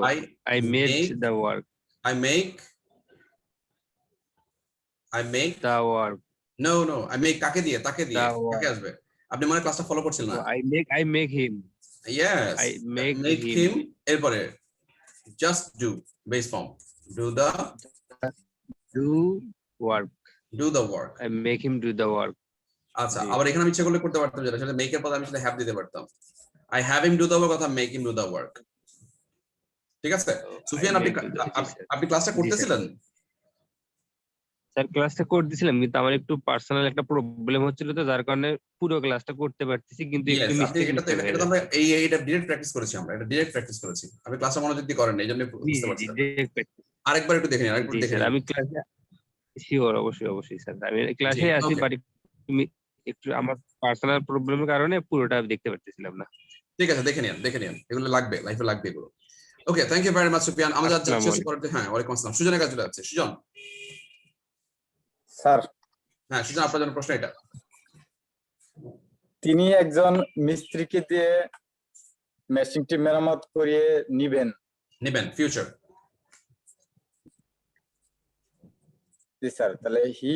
I made the work। I make the work। No, I make কাকে দিয়ে, তাকে দিয়ে, কাকে আসবে? আপনি মানে ক্লাসটা ফলো করছেন না? I make him। Yes, I make him এরপরে just do base form, do the work। I make him do the work। আচ্ছা, আবার এখানে আমি ইচ্ছে করলে করতে পারতাম, যেটা সেটা মেক এর পরে আমি সেটা হ্যাভ দিতে পারতাম। I have him do the work অথবা make him do the work। ঠিক আছে সুফিয়ান, আপনি ক্লাসটা করতেছিলেন? স্যার ক্লাসটা করে দিছিলাম, কিন্তু আমার একটু পার্সোনাল একটা প্রবলেম হচ্ছিল, তো যার কারণে পুরো ক্লাসটা করতে পারতেছি, কিন্তু একটু Yes, আপনি মিস্টেক এটা তো হয়ে এটা তো যাচ্ছে। আমরা এটা ডিরেক্ট প্র্যাকটিস করেছি আমরা, এটা ডিরেক্ট প্র্যাকটিস করেছি। আপনি ক্লাসে মনোযোগ দিয়ে করেন না, এইজন্য বুঝতে পারছেন। আরেকবার একটু দেখে নিন, আরেকবার জি দেখে স্যার, নিন। আমি ক্লাসে শিওর, অবশ্যই স্যার, আমি ক্লাসে আছি, ওকে বাট একটু আমার পার্সোনাল প্রবলেমের কারণে পুরোটা দেখতে পারতেছিলাম না। ঠিক আছে, দেখে নিন, এগুলো লাগবে, লাইফে লাগবে এগুলো। Okay, thank you very much Sufiyan. আমরা যাচ্ছি আসসালামু আলাইকুম। পরে। হ্যাঁ, ওয়ালাইকুম আসসালাম। সুজনের কাছে চলে যাচ্ছে। সুজন, স্যার, হ্যাঁ সুজন, আপনার জন্য প্রশ্ন এটা। তিনি একজন মিস্ত্রিকে দিয়ে মেশিনটি মেরামত করিয়ে নিবেন ফিউচার। জি স্যার, তাহলে he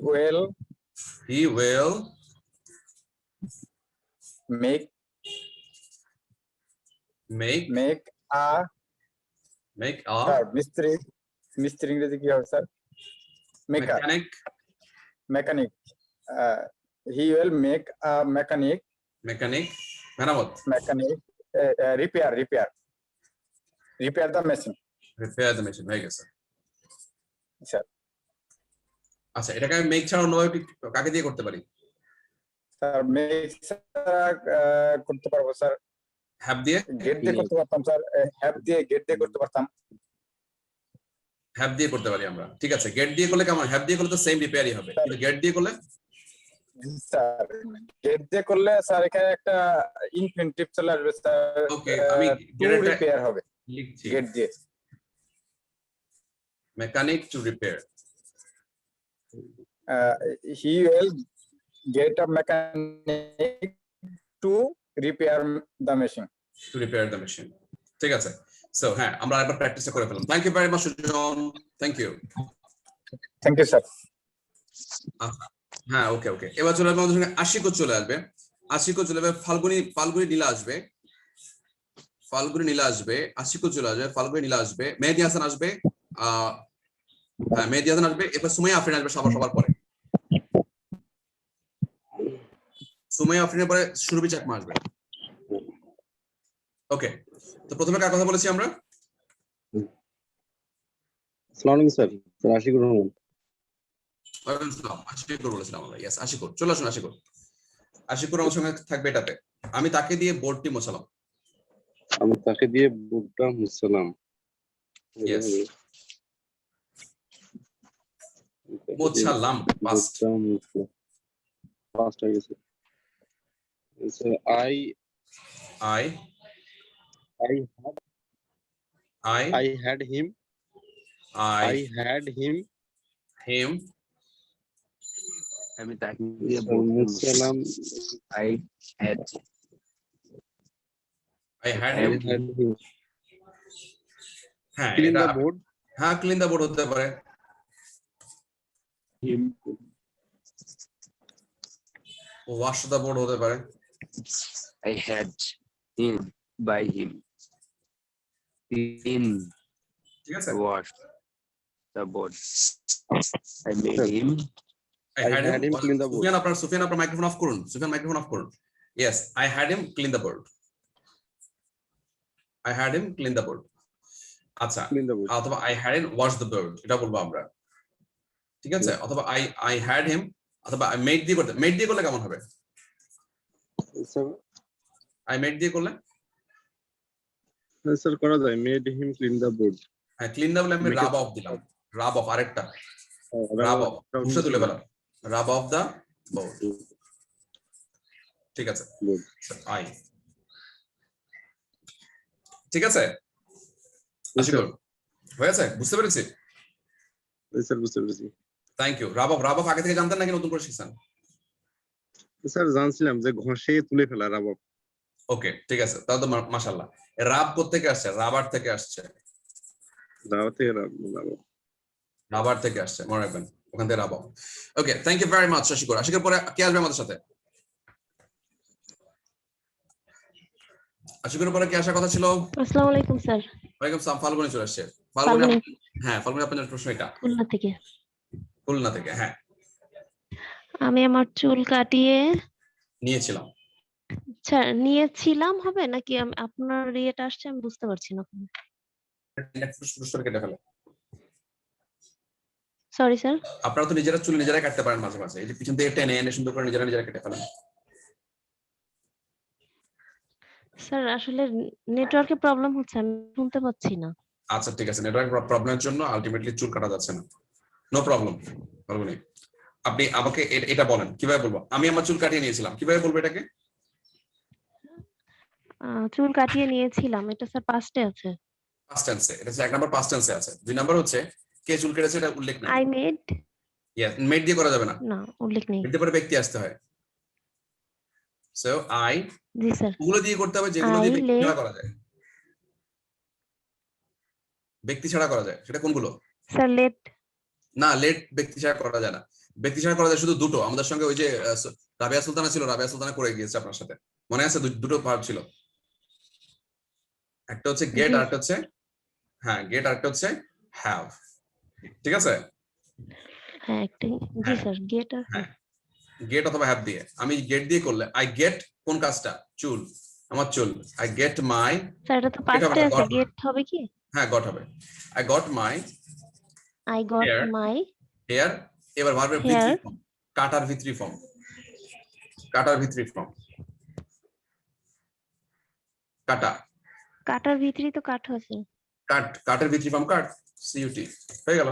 will make a sir, মিস্ত্রি ইংরেজি কি হবে sir? Mechanic. He will make a mechanic মেরামত, রিপেয়ার দ্য মেশিন। হয়ে গেছে স্যার। আচ্ছা, এটাকে আমি মেক ছাড়া অন্যভাবে কাকে দিয়ে করতে পারি? স্যার, মেক করতে পারবো স্যার। হ্যাভ দিয়ে, গেট দিয়ে করতে পারতাম স্যার। গেট দিয়ে করতে পারতাম। হ্যাভ দিয়ে করতে পারি আমরা। ঠিক আছে, গেট দিয়ে করলে কেমন? হ্যাভ দিয়ে করলে তো সেম রিপেয়ারই হবে, কিন্তু গেট দিয়ে করলে স্যার, গেট দিয়ে করলে স্যার এখানে একটা ইনফিনিটিভ চলে আসবে স্যার। ওকে, আমি রিপেয়ার হবে লিখছি, গেট দিয়ে। Mechanic to repair. He will get a mechanic to repair the machine. ঠিক আছে। সো হ্যাঁ, আমরা একবার প্র্যাকটিস করে ফেললাম। Thank you very much Sujan, thank you sir. হ্যাঁ, ওকে, এবার চলে আসবে আমাদের সঙ্গে আশিকও চলে আসবে। ফাল্গুনি নীলা আসবে, আশিকও চলে আসবে, ফাল্গুনি নীলা আসবে, মেহেদী হাসান আসবে, হ্যাঁ মেহেদী হাসান আসবে, এরপর সুমাইয়া আফরিন আসবে সবার পরে। সুমাইয়া আফরিনের পরে সুরভি চাকমা আসবে। ওকে, তো প্রথমে কার কথা বলেছি আমরা? আসসালামু আলাইকুম স্যার, আশিকুর রহমান। ওয়ালাইকুম আসসালাম, আশিকুর বলেছিলাম আমরা। ইয়েস, আশিকুর চলে আসুন। আশিকুর আমার সঙ্গে থাকবে এটাতে। আমি তাকে দিয়ে বোর্ডটি মোছালাম। ইয়েস, মোছালাম, পাস্ট হয়ে গেছে। I had him. আমি তাকে দিয়ে বলছিলাম I had him. হ্যাঁ, Clean the board. হ্যাঁ, ক্লিন দা বোর্ড হতে পারে। ওয়াশ দা বোর্ড হতে পারে। I had him by him clean ঠিক আছে, wash the board. I made him. I had him clean the board. Sufian আপনার মাইক্রোফোন অফ করুন। Yes, I had him clean the board. আচ্ছা, অথবা I had him wash the board, এটা বলবো আমরা। ঠিক আছে, অথবা I had him, অথবা I made দিয়ে করলে কেমন হবে? I made দিয়ে করলে স্যার করা যায়, made him clean the board। হ্যাঁ, ক্লিন দা বলে আমি রাব অফ দিলাম। রাব অফ, আরেকটা রাব অফ, মুছে তুলে ফেলাম, রাব অফ দা বোর্ড। ঠিক আছে, ঠিক আছে, হয়েছে? বুঝতে পেরেছি স্যার, বুঝতে পেরেছি। Thank you. রাব অফ আগে থেকে জানতেন নাকি নতুন করে শিখছেন? স্যার, জানছিলাম যে ঘষে তুলে ফেলা রাব অফ। ওকে, ঠিক আছে, তাহলে তো মাশাআল্লাহ। রাব কোত্থেকে আসছে? রাবার থেকে আসছে। রাবার থেকে আসছে, মনে রাখবেন, ওখান থেকে rub off. Okay, thank you very much Ashikur পরে কে আসবে আমাদের সাথে? আশিকুর পরে কে আসার কথা ছিল? আসসালামু আলাইকুম স্যার। ওয়ালাইকুম আসসালাম, ফাল্গুনি চলে আসছে। হ্যাঁ, ফাল্গুনি আপনার প্রশ্ন এটা। খুলনা থেকে, হ্যাঁ। আমি আমার চুল কাটিয়ে নিয়েছিলাম হবে নাকি আপনার ইয়েটা আসছে আমি বুঝতে পারছি না। কেটে ফেলে। Sorry sir. আপনারা তো নিজেরা চুল নিজেরাই কাটতে পারেন মাঝে মাঝে, এই যে পিছন থেকে টেনে এনে সুন্দর করে নিজেরা কেটে ফেলেন। স্যার আসলে নেটওয়ার্কে প্রবলেম হচ্ছে, আমি শুনতে পাচ্ছি না। আচ্ছা ঠিক আছে, নেটওয়ার্ক প্রবলেমের জন্য আলটিমেটলি চুল কাটা যাচ্ছে না, নো প্রবলেম। ফাল্গুনি আপনি আমাকে এটা বলেন কিভাবে বলবো, আমি আমার চুল কাটিয়ে নিয়েছিলাম, কিভাবে বলবো এটাকে? চুল কাটিয়ে নিয়েছিলাম, এটা স্যার পাস্টে আছে। পাস্ট টেন্সে, এটা হচ্ছে 1 নাম্বার পাস্ট টেন্সে আছে। 2 নাম্বার হচ্ছে কে চুল কেটেছে এটা উল্লেখ নেই। আই মেড, ইয়েস, মেড দিয়ে করা যাবে না, না উল্লেখ নেই। মেড দিয়ে পরে ব্যক্তি আসতে হয়। So I, G sir. ওগুলো দিয়ে করতে হবে যেগুলো দিয়ে ব্যক্তি ছাড়া করা যায়। ব্যক্তি ছাড়া করা যায় সেটা কোনগুলো? Sir late. না, লেট ব্যক্তি ছাড়া করা যায় না। ব্যক্তি ছাড়া করা যায় শুধু দুটো। আমাদের সঙ্গে ওই যে রাবিয়া সুলতানা ছিল, রাবিয়া সুলতানা করে গিয়েছে আপনার সাথে, মনে আছে? দুটো ভার্ব ছিল, একটা হচ্ছে গেট আর একটা হচ্ছে হ্যাঁ গেট আর একটা হচ্ছে হ্যাভ, ঠিক আছে? হ্যাঁ একটা, জি স্যার গেট আর গেট অথবা হ্যাভ দিয়ে। আমি গেট দিয়ে করলে আই গেট কোন কাজটা? চুল, আমার চুল। আই গেট মাই, স্যার এটা তো পাস্টে আছে, গেট হবে কি? হ্যাঁ গট হবে। I got my, I got my hair. এবার ভার্বের ভিতরি ফর্ম, কাটার ভিতরি ফর্ম, কাটার ভিতরি ফর্ম, কাটা। কাটার ভিতরেই তো কাট আছে। কাট, কাটের ভিতরি ফর্ম কাট, সিইউটি হয়ে গেল।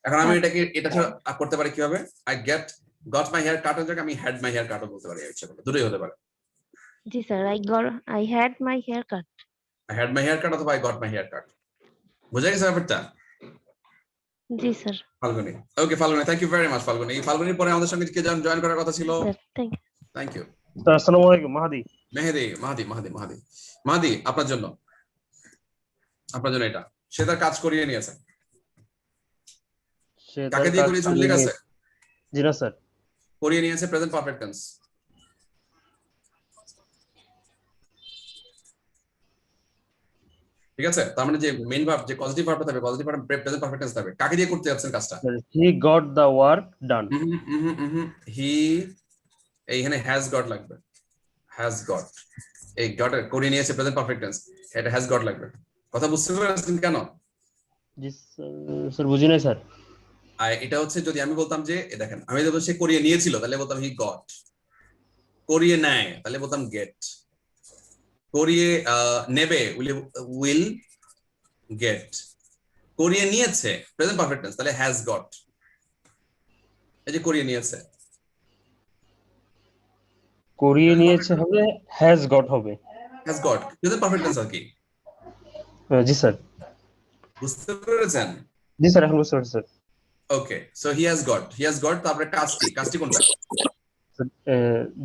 এখন আমি এটাকে এটা ছাড়া করতে পারি কিভাবে? আই গট মাই হেয়ার কাটের জায়গায় আমি হ্যাড মাই হেয়ার কাটও বলতে পারি, ইচ্ছা করলে দুটোই হতে পারে। জি sir, I had my hair cut. I had my hair cut অথবা I got my hair cut. বুঝা গেছে ব্যাপারটা? জি sir. Falguni, okay Falguni, thank you very much Falguni. ফাল্গুনির পরে আমাদের সঙ্গে কে জয়েন করার কথা ছিল? Thank you. আসসালামু আলাইকুম। মাহাদি। মাহাদি আপনার জন্য এটা, সে তার কাজ করিয়ে নিয়েছে। কাকে দিয়ে করিয়েছে উল্লেখ আছে? জি না স্যার। করিয়ে নিয়েছে প্রেজেন্ট পারফেক্ট টেন্স। ঠিক আছে, তার মানে যে মেইন ভার্ব, যে পজিটিভ ভার্বটা থাকবে, positive verb present perfect tense থাকবে। কাকে দিয়ে করতে যাচ্ছেন কাজটা? He got the work done. He, এইখানে হ্যাজ গট লাগবে, হ্যাজ গট। এই গট করিয়ে নিয়েছে প্রেজেন্ট পারফেক্ট টেন্স, এটা হ্যাজ গট লাগবে। কথা বুঝতে পেরেছেন কেন? জি স্যার, বুঝি নাই স্যার। আর এটা হচ্ছে যদি আমি বলতাম যে দেখেন, আমি যদি সে করিয়ে নিয়েছিল তাহলে বলতাম হি গট, করিয়ে নেয় তাহলে বলতাম গেট, করিয়ে নেবে উইল গেট, করিয়ে নিয়েছে প্রেজেন্ট পারফেক্ট টেন্স তাহলে হ্যাজ গট। এই যে করিয়ে নিয়েছে, করিয়ে নিয়েছে হবে হ্যাজ গট হবে। Has got present perfect tense আর কি? জি স্যার। বুঝতে পেরেছেন? জি স্যার, এখন বুঝতে পারছি sir. Okay, so he has got, তারপরে কাজটি কোনটা?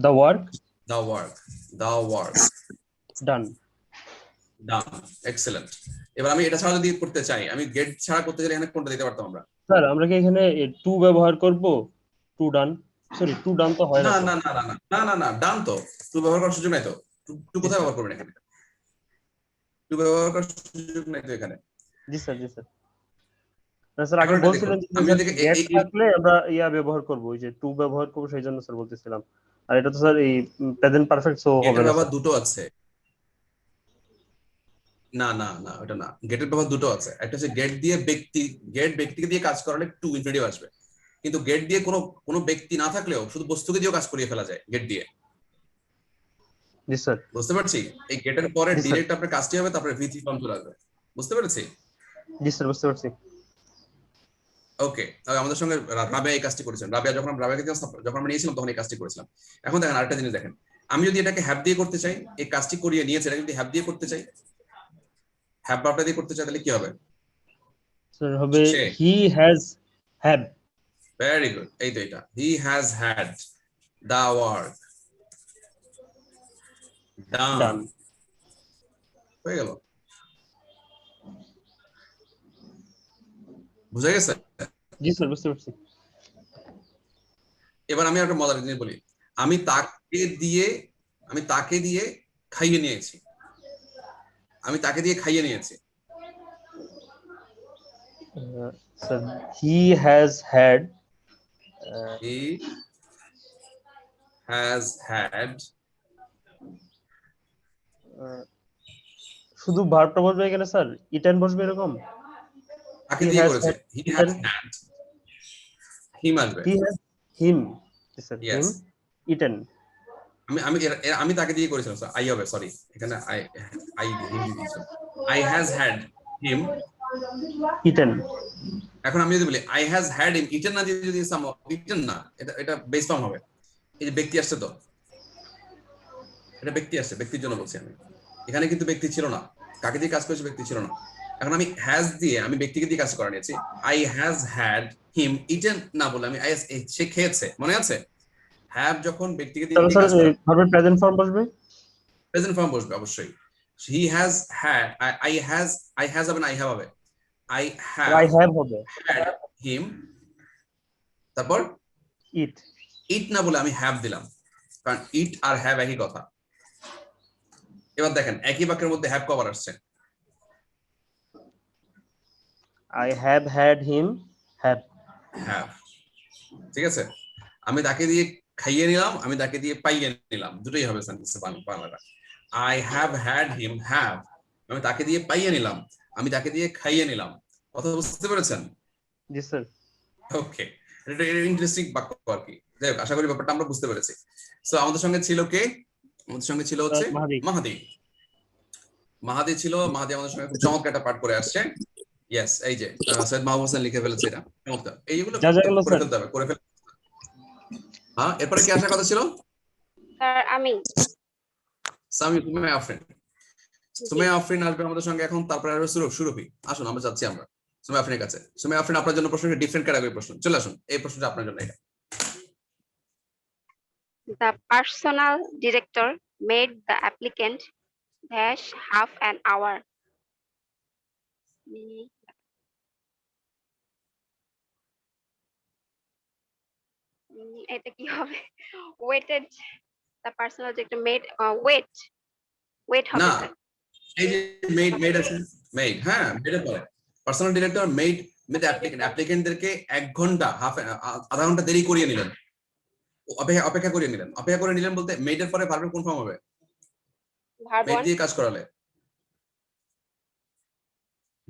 The work done. এক্সেলেন্ট। এবার আমি এটা ছাড়া যদি করতে চাই, আমি গেট ছাড়া করতে চাইলে এখানে কোনটা দিতে পারতাম আমরা? স্যার আমরা কি এখানে টু ব্যবহার করব? টু ডান, সরি টু ডান তো হয় না। না ডান তো টু ব্যবহার করার সুযোগ নাই তো। টু কোথায় ব্যবহার করবেন এখানে? টু ব্যবহার করার সুযোগ নাই তো এখানে। জি স্যার। না স্যার, আগে বলছিলেন যে গেট থাকলে আমরা ইয়া ব্যবহার করব, ওই যে টু ব্যবহার করব, সেই জন্য স্যার বলতেছিলাম। আর এটা তো স্যার এই প্রেজেন্ট পারফেক্ট সো হবে না। ব্যবহার দুটো আছে। না ওটা না, গেটের ব্যবহার দুটো আছে। একটা হচ্ছে গেট দিয়ে ব্যক্তিকে দিয়ে কাজ করালে টু ইনফিনিটিভ আসবে, কিন্তু গেট দিয়ে কোনো ব্যক্তি না থাকলেও শুধু বস্তুকে দিয়েও কাজ করিয়ে ফেলা যায় গেট দিয়ে। জি স্যার। বুঝতে পারছি? এই গেটের পরে ডাইরেক্ট আপনার কাজটি হবে, তারপরে ভিথি ফর্ম চলে আসবে। বুঝতে পেরেছি? জি স্যার, বুঝতে পারছি। ওকে, আমাদের সঙ্গে রাবিয়া এই কাজটি করেছেন। রাবিয়া যখন আমরা নিয়েছিলাম তখন এই কাজটি করেছিলাম। এখন দেখেন আরেকটা জিনিস দেখেন, আমি যদি এটাকে হ্যাভ দিয়ে করতে চাই, এই কাজটি করিয়ে নিয়েছে, এটা যদি হ্যাভ দিয়ে করতে চাই, হ্যাভ ভার্বটা দিয়ে করতে চাই, তাহলে কি হবে? স্যার হবে he has had. Very good, এই তো এটা, he has had the work done. হয়ে গেল। বুঝা গেছে? জি স্যার, বুঝতে পারছি। এবার আমি একটা মজার জিনিস বলি, আমি তাকে দিয়ে খাইয়ে নিয়েছি, স্যার হি হ্যাজ হ্যাড, শুধু ভার্বটা বসবে এখানে স্যার, ইটেন বসবে এরকম? তাকে দিয়ে করেছে, হি হ্যাজ হ্যাড, হিম আসবে। He has him sir Yes. Him eaten. আমি তাকে দিয়ে করেছিলাম স্যার, আই হবে, সরি এখানে আই দিয়েছিলাম। I has had him eaten. এখন আমি যদি বলি I has had him eaten না, যদি সাম ইটেন না, এটা বেস ফর্ম হবে। এই যে ব্যক্তি আসছে, তো এটা ব্যক্তি আসছে, ব্যক্তির জন্য বলছি আমি। এখানে কিন্তু ব্যক্তি ছিল না, কাকে দিয়ে কাজ করেছে ব্যক্তি ছিল না। এখন আমি হ্যাজ দিয়ে আমি ব্যক্তিকে দিয়ে কাজ করা নিয়েছি। I has had him eaten না বলে আমি সে খেয়েছে, মনে আছে? হ্যাভ যখন ব্যক্তিকে দিয়ে তাহলে স্যার ভার্বের প্রেজেন্ট ফর্ম বসবে, প্রেজেন্ট ফর্ম বসবে অবশ্যই। হি হ্যাজ হ্যাড, আই হ্যাজ হবে না আই হ্যাভ হবে। আই হ্যাভ হবে হ্যাড হিম, তারপর ইট ইট না বলে আমি হ্যাভ দিলাম, কারণ ইট আর হ্যাভ একই কথা। এবার দেখেন একই বাক্যের মধ্যে হ্যাভ কবার আসছে। I have had him have. ঠিক আছে, আমি তাকে দিয়ে খাইয়ে নিলাম, আমি তাকে দিয়ে পাইয়ে নিলাম, দুটোই হবে সেন্টেন্সে বাংলাটা। I have had him have, আমি তাকে দিয়ে পাইয়ে নিলাম, আমি তাকে দিয়ে খাইয়ে নিলাম। কথা বুঝতে পেরেছেন? জি স্যার। ওকে, এটা ইন্টারেস্টিং বাক্য আর কি। যাই হোক, আশা করি ব্যাপারটা আমরা বুঝতে পেরেছি। সো আমাদের সঙ্গে ছিল কে? আমাদের সঙ্গে ছিল হচ্ছে মাহাদি। মাহাদি ছিল, মাহাদি আমাদের সঙ্গে খুব চমৎকার একটা পাঠ করে আসছে। ইয়েস, এই যে সৈয়দ মাহবুব হোসেন লিখে ফেলেছে, এটা চমৎকার। এইগুলো করে ফেলতে হবে, করে ফেলতে। হ্যাঁ, এরপরে কি আসার কথা ছিল? স্যার আমি সুমাইয়া আফরিন আসবে আমাদের সঙ্গে এখন, তারপরে আসবে সুরভি। আসুন আমরা যাচ্ছি আমরা সুমাইয়া আফরিনের কাছে। সুমাইয়া আফরিন, আপনার জন্য প্রশ্ন ডিফারেন্ট ক্যাটাগরি প্রশ্ন, চলে আসুন। এই প্রশ্নটা আপনার জন্য। এটা the personal director made the applicant dash half an hour. এটা কি হবে? waited the personal director made wait হবে না, স্যার। এই যে মেড আছে, মেড, হ্যাঁ মেডের পরে পার্সোনাল ডিরেক্টর মেড অ্যাপ্লিকেন্টদেরকে 1 ঘন্টা আধা ঘন্টা দেরি করিয়ে নিলেন, অপেক্ষা করিয়ে নিলেন। অপেক্ষা করে নিলেন বলতে মেডের পরে ভার্বের কোন ফর্ম হবে? মেড দিয়ে কাজ করালে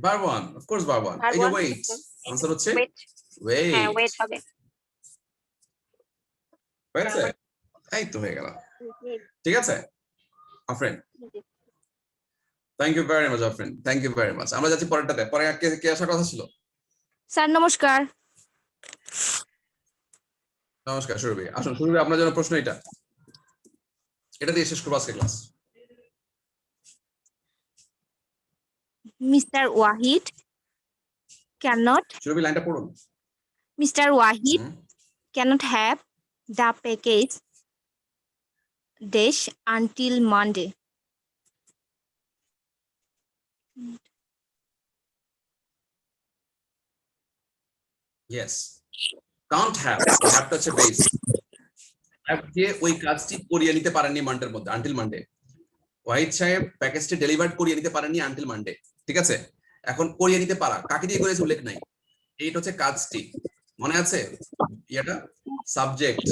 verb one, of course verb one. এই যে ওয়েট, আনসার হচ্ছে ওয়েট। হ্যাঁ ওয়েট হবে। হয়েছে? এই তো হয়ে গেল। ঠিক আছে Afrin, thank you very much Afrin, thank you very much. আমরা যাচ্ছি পরেরটাতে। পরে কে আসার কথা ছিল? স্যার নমস্কার। নমস্কার সুরভি, আসুন। সুরভি, আপনার জন্য প্রশ্ন এটা দিয়ে শেষ করবো আজকে ক্লাস। মিস্টার ওয়াহিদ cannot সুরভি লাইনটা পড়ুন। Mr. Wahid cannot have the package dash until Monday. Yes, can't have, have টা হচ্ছে বেস। have দিয়ে ওই কাজটি করিয়ে নিতে পারেননি মানডের মধ্যে, আনটিল মানডে। ওয়াহিদ সাহেব প্যাকেজটি ডেলিভার্ড করিয়ে নিতে পারেননি আনটিল মানডে। ঠিক আছে, এখন করিয়ে নিতে পারা কাকে দিয়ে করেছে উল্লেখ নাই। এইটা হচ্ছে কাজটি, মনে আছে? এটা সাবজেক্ট,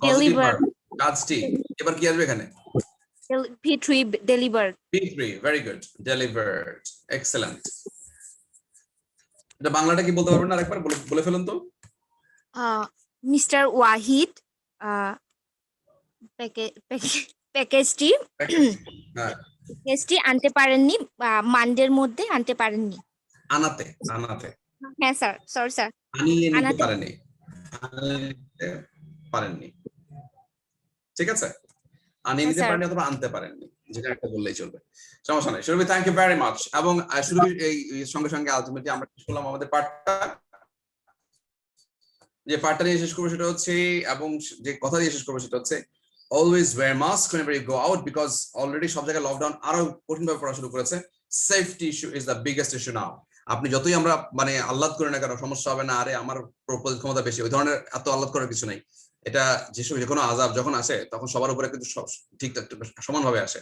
পজিটিভ ভার্ব, কাজটি। এবার কি আসবে এখানে? P3 delivered. P3, very good, delivered, excellent. এটা বাংলাটা কি বলতে পারবেন না আরেকবার বলে ফেলুন তো? Mr. Wahid প্যাকেজটি আনতে পারেননি, মানডের মধ্যে আনতে পারেননি। আনাতে হ্যাঁ স্যার, সরি স্যার, আনিয়ে নিতে পারেননি। ঠিক আছে, আনিয়ে নিতে পারেননি অথবা আনতে পারেননি, যেটা একটা বললেই চলবে, সমস্যা নাই। সুরভি, থ্যাংক ইউ ভেরি মাচ। এবং সুরভির এই সঙ্গে সঙ্গে আলটিমেটলি আমরা শেষ করলাম আমাদের পার্টটা। যে পার্টটা নিয়ে শেষ করবো সেটা হচ্ছে, এবং যে কথা দিয়ে শেষ করবো সেটা হচ্ছে always wear mask whenever you go out, because already সব জায়গায় লকডাউন আরো কঠিন ভাবে পড়া শুরু করেছে। Safety issue is the biggest issue now. আপনি যতই আমরা আহ্লাদ করি না কেন, সমস্যা হবে না, আরে আমার প্রতিরোধ ক্ষমতা বেশি, ওই ধরনের এত আহ্লাদ করার কিছু নাই। এটা যে কোনো আযাব যখন আসে তখন সবার উপরে কিন্তু ঠিক সমানভাবে আসে।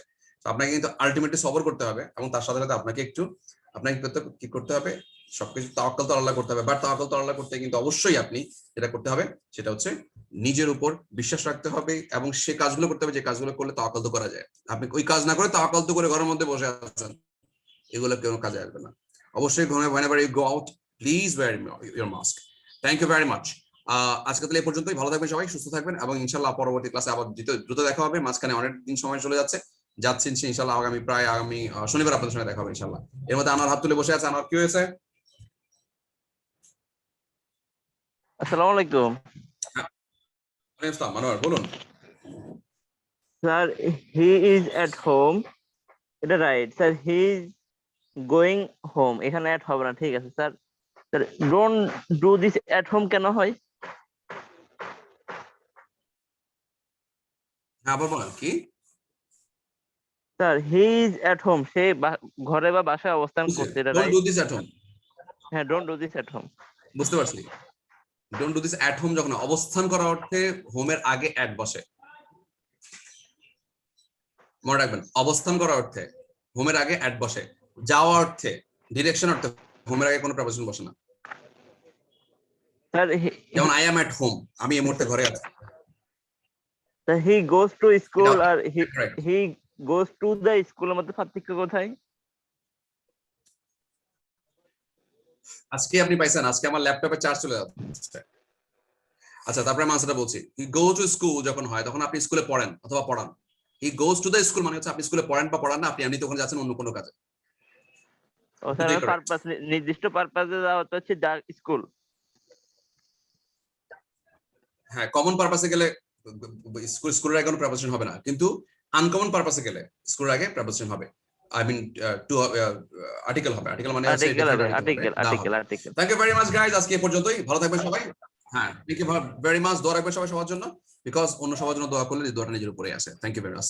আপনাকে কিন্তু আলটিমেটলি সবর করতে হবে, এবং তার সাথে সাথে আপনাকে কি করতে হবে, সবকিছু তাওয়াক্কুল তো আল্লাহ করতে হবে। বাট তাওয়াক্কুল তো আল্লাহ করতে কিন্তু অবশ্যই আপনি যেটা করতে হবে সেটা হচ্ছে নিজের উপর বিশ্বাস রাখতে হবে, এবং সে কাজগুলো করতে হবে যে কাজগুলো করলে তাওয়াক্কুল তো করা যায়। আপনি ওই কাজ না করে তাওয়াক্কুল তো করে ঘরের মধ্যে বসে আছেন, এগুলো কোনো কাজে আসবে না। অবশ্যই whenever you go out, please wear your mask. Thank you very much. আজকে তাহলে এই পর্যন্তই। ভালো থাকবেন সবাই, সুস্থ থাকবেন, এবং ইনশাল্লাহ পরবর্তী ক্লাসে আবার দ্রুত দেখা হবে। মাঝখানে অনেক দিন সময় চলে যাচ্ছে ইনশাল্লাহ আগামী শনিবার আপনাদের সঙ্গে দেখা হবে ইনশাল্লাহ। এর মধ্যে আনোয়ার হাত তুলে বসে আছে। আনোয়ার, কি হয়েছে? আসসালামু আলাইকুম আসসালাম। আনোয়ার বলুন। Sir, he is at home, এটা right sir. He is going home, এখানে এট হবে না, ঠিক আছে sir. Sir, don't do this at home কেন হয়? আবার বলেন কি? Sir, he is at home, সে ঘরে বা বাসায় অবস্থান করছে, এটা don't right? Do this at home. হ্যাঁ, don't do this at home. বুঝতে পারছি। Don't do this at home যখন অবস্থান করা অর্থে হোমের আগে অ্যাট বসে, মনে রাখবেন। অবস্থান করা অর্থে হোমের আগে অ্যাট বসে। যাওয়া অর্থে, ডিরেকশন অর্থে হোমের আগে কোনো প্রেপোজিশন বসে না। স্যার, যেমন আই অ্যাম এট হোম, আমি এই মুহূর্তে ঘরে আছি। Sir, he goes to school আর হি গোস টু দ্য স্কুলের মধ্যে পার্থক্য কোথায়? আজকে আপনি পাইছেন, আজকে আমার ল্যাপটপে চার্জ চলে যাচ্ছে। আচ্ছা, তারপরে আমি আনসারটা বলছি। হি গো টু স্কুল যখন হয় তখন আপনি স্কুলে পড়েন অথবা পড়ান। হি গোস টু দ্য স্কুল মানে হচ্ছে আপনি স্কুলে পড়েন বা পড়ান না, আপনি এমনি তখন যাচ্ছেন অন্য কোনো কাজে। ও স্যার, পারপাস, নির্দিষ্ট পারপাসে যাওয়া হচ্ছে দ্য স্কুল। হ্যাঁ, কমন পারপাসে গেলে স্কুলের আগে কোনো প্রেপোজিশন হবে না, কিন্তু আনকমন পারপাসে গেলে স্কুলের আগে প্রেপোজিশন হবে। আই মিন টু আর্টিকেল হবে। আর্টিকেল মানে article. Thank you very much guys, আজকে এই পর্যন্তই। ভালো থাকবেন সবাই। হ্যাঁ, থ্যাংক ইউ ভেরি মাচ। দোয়া রাখবেন সবাই সবার জন্য, বিকজ অন্য সবার জন্য দোয়া করলে দোয়াটা নিজের উপরে আসে। Thank you very much.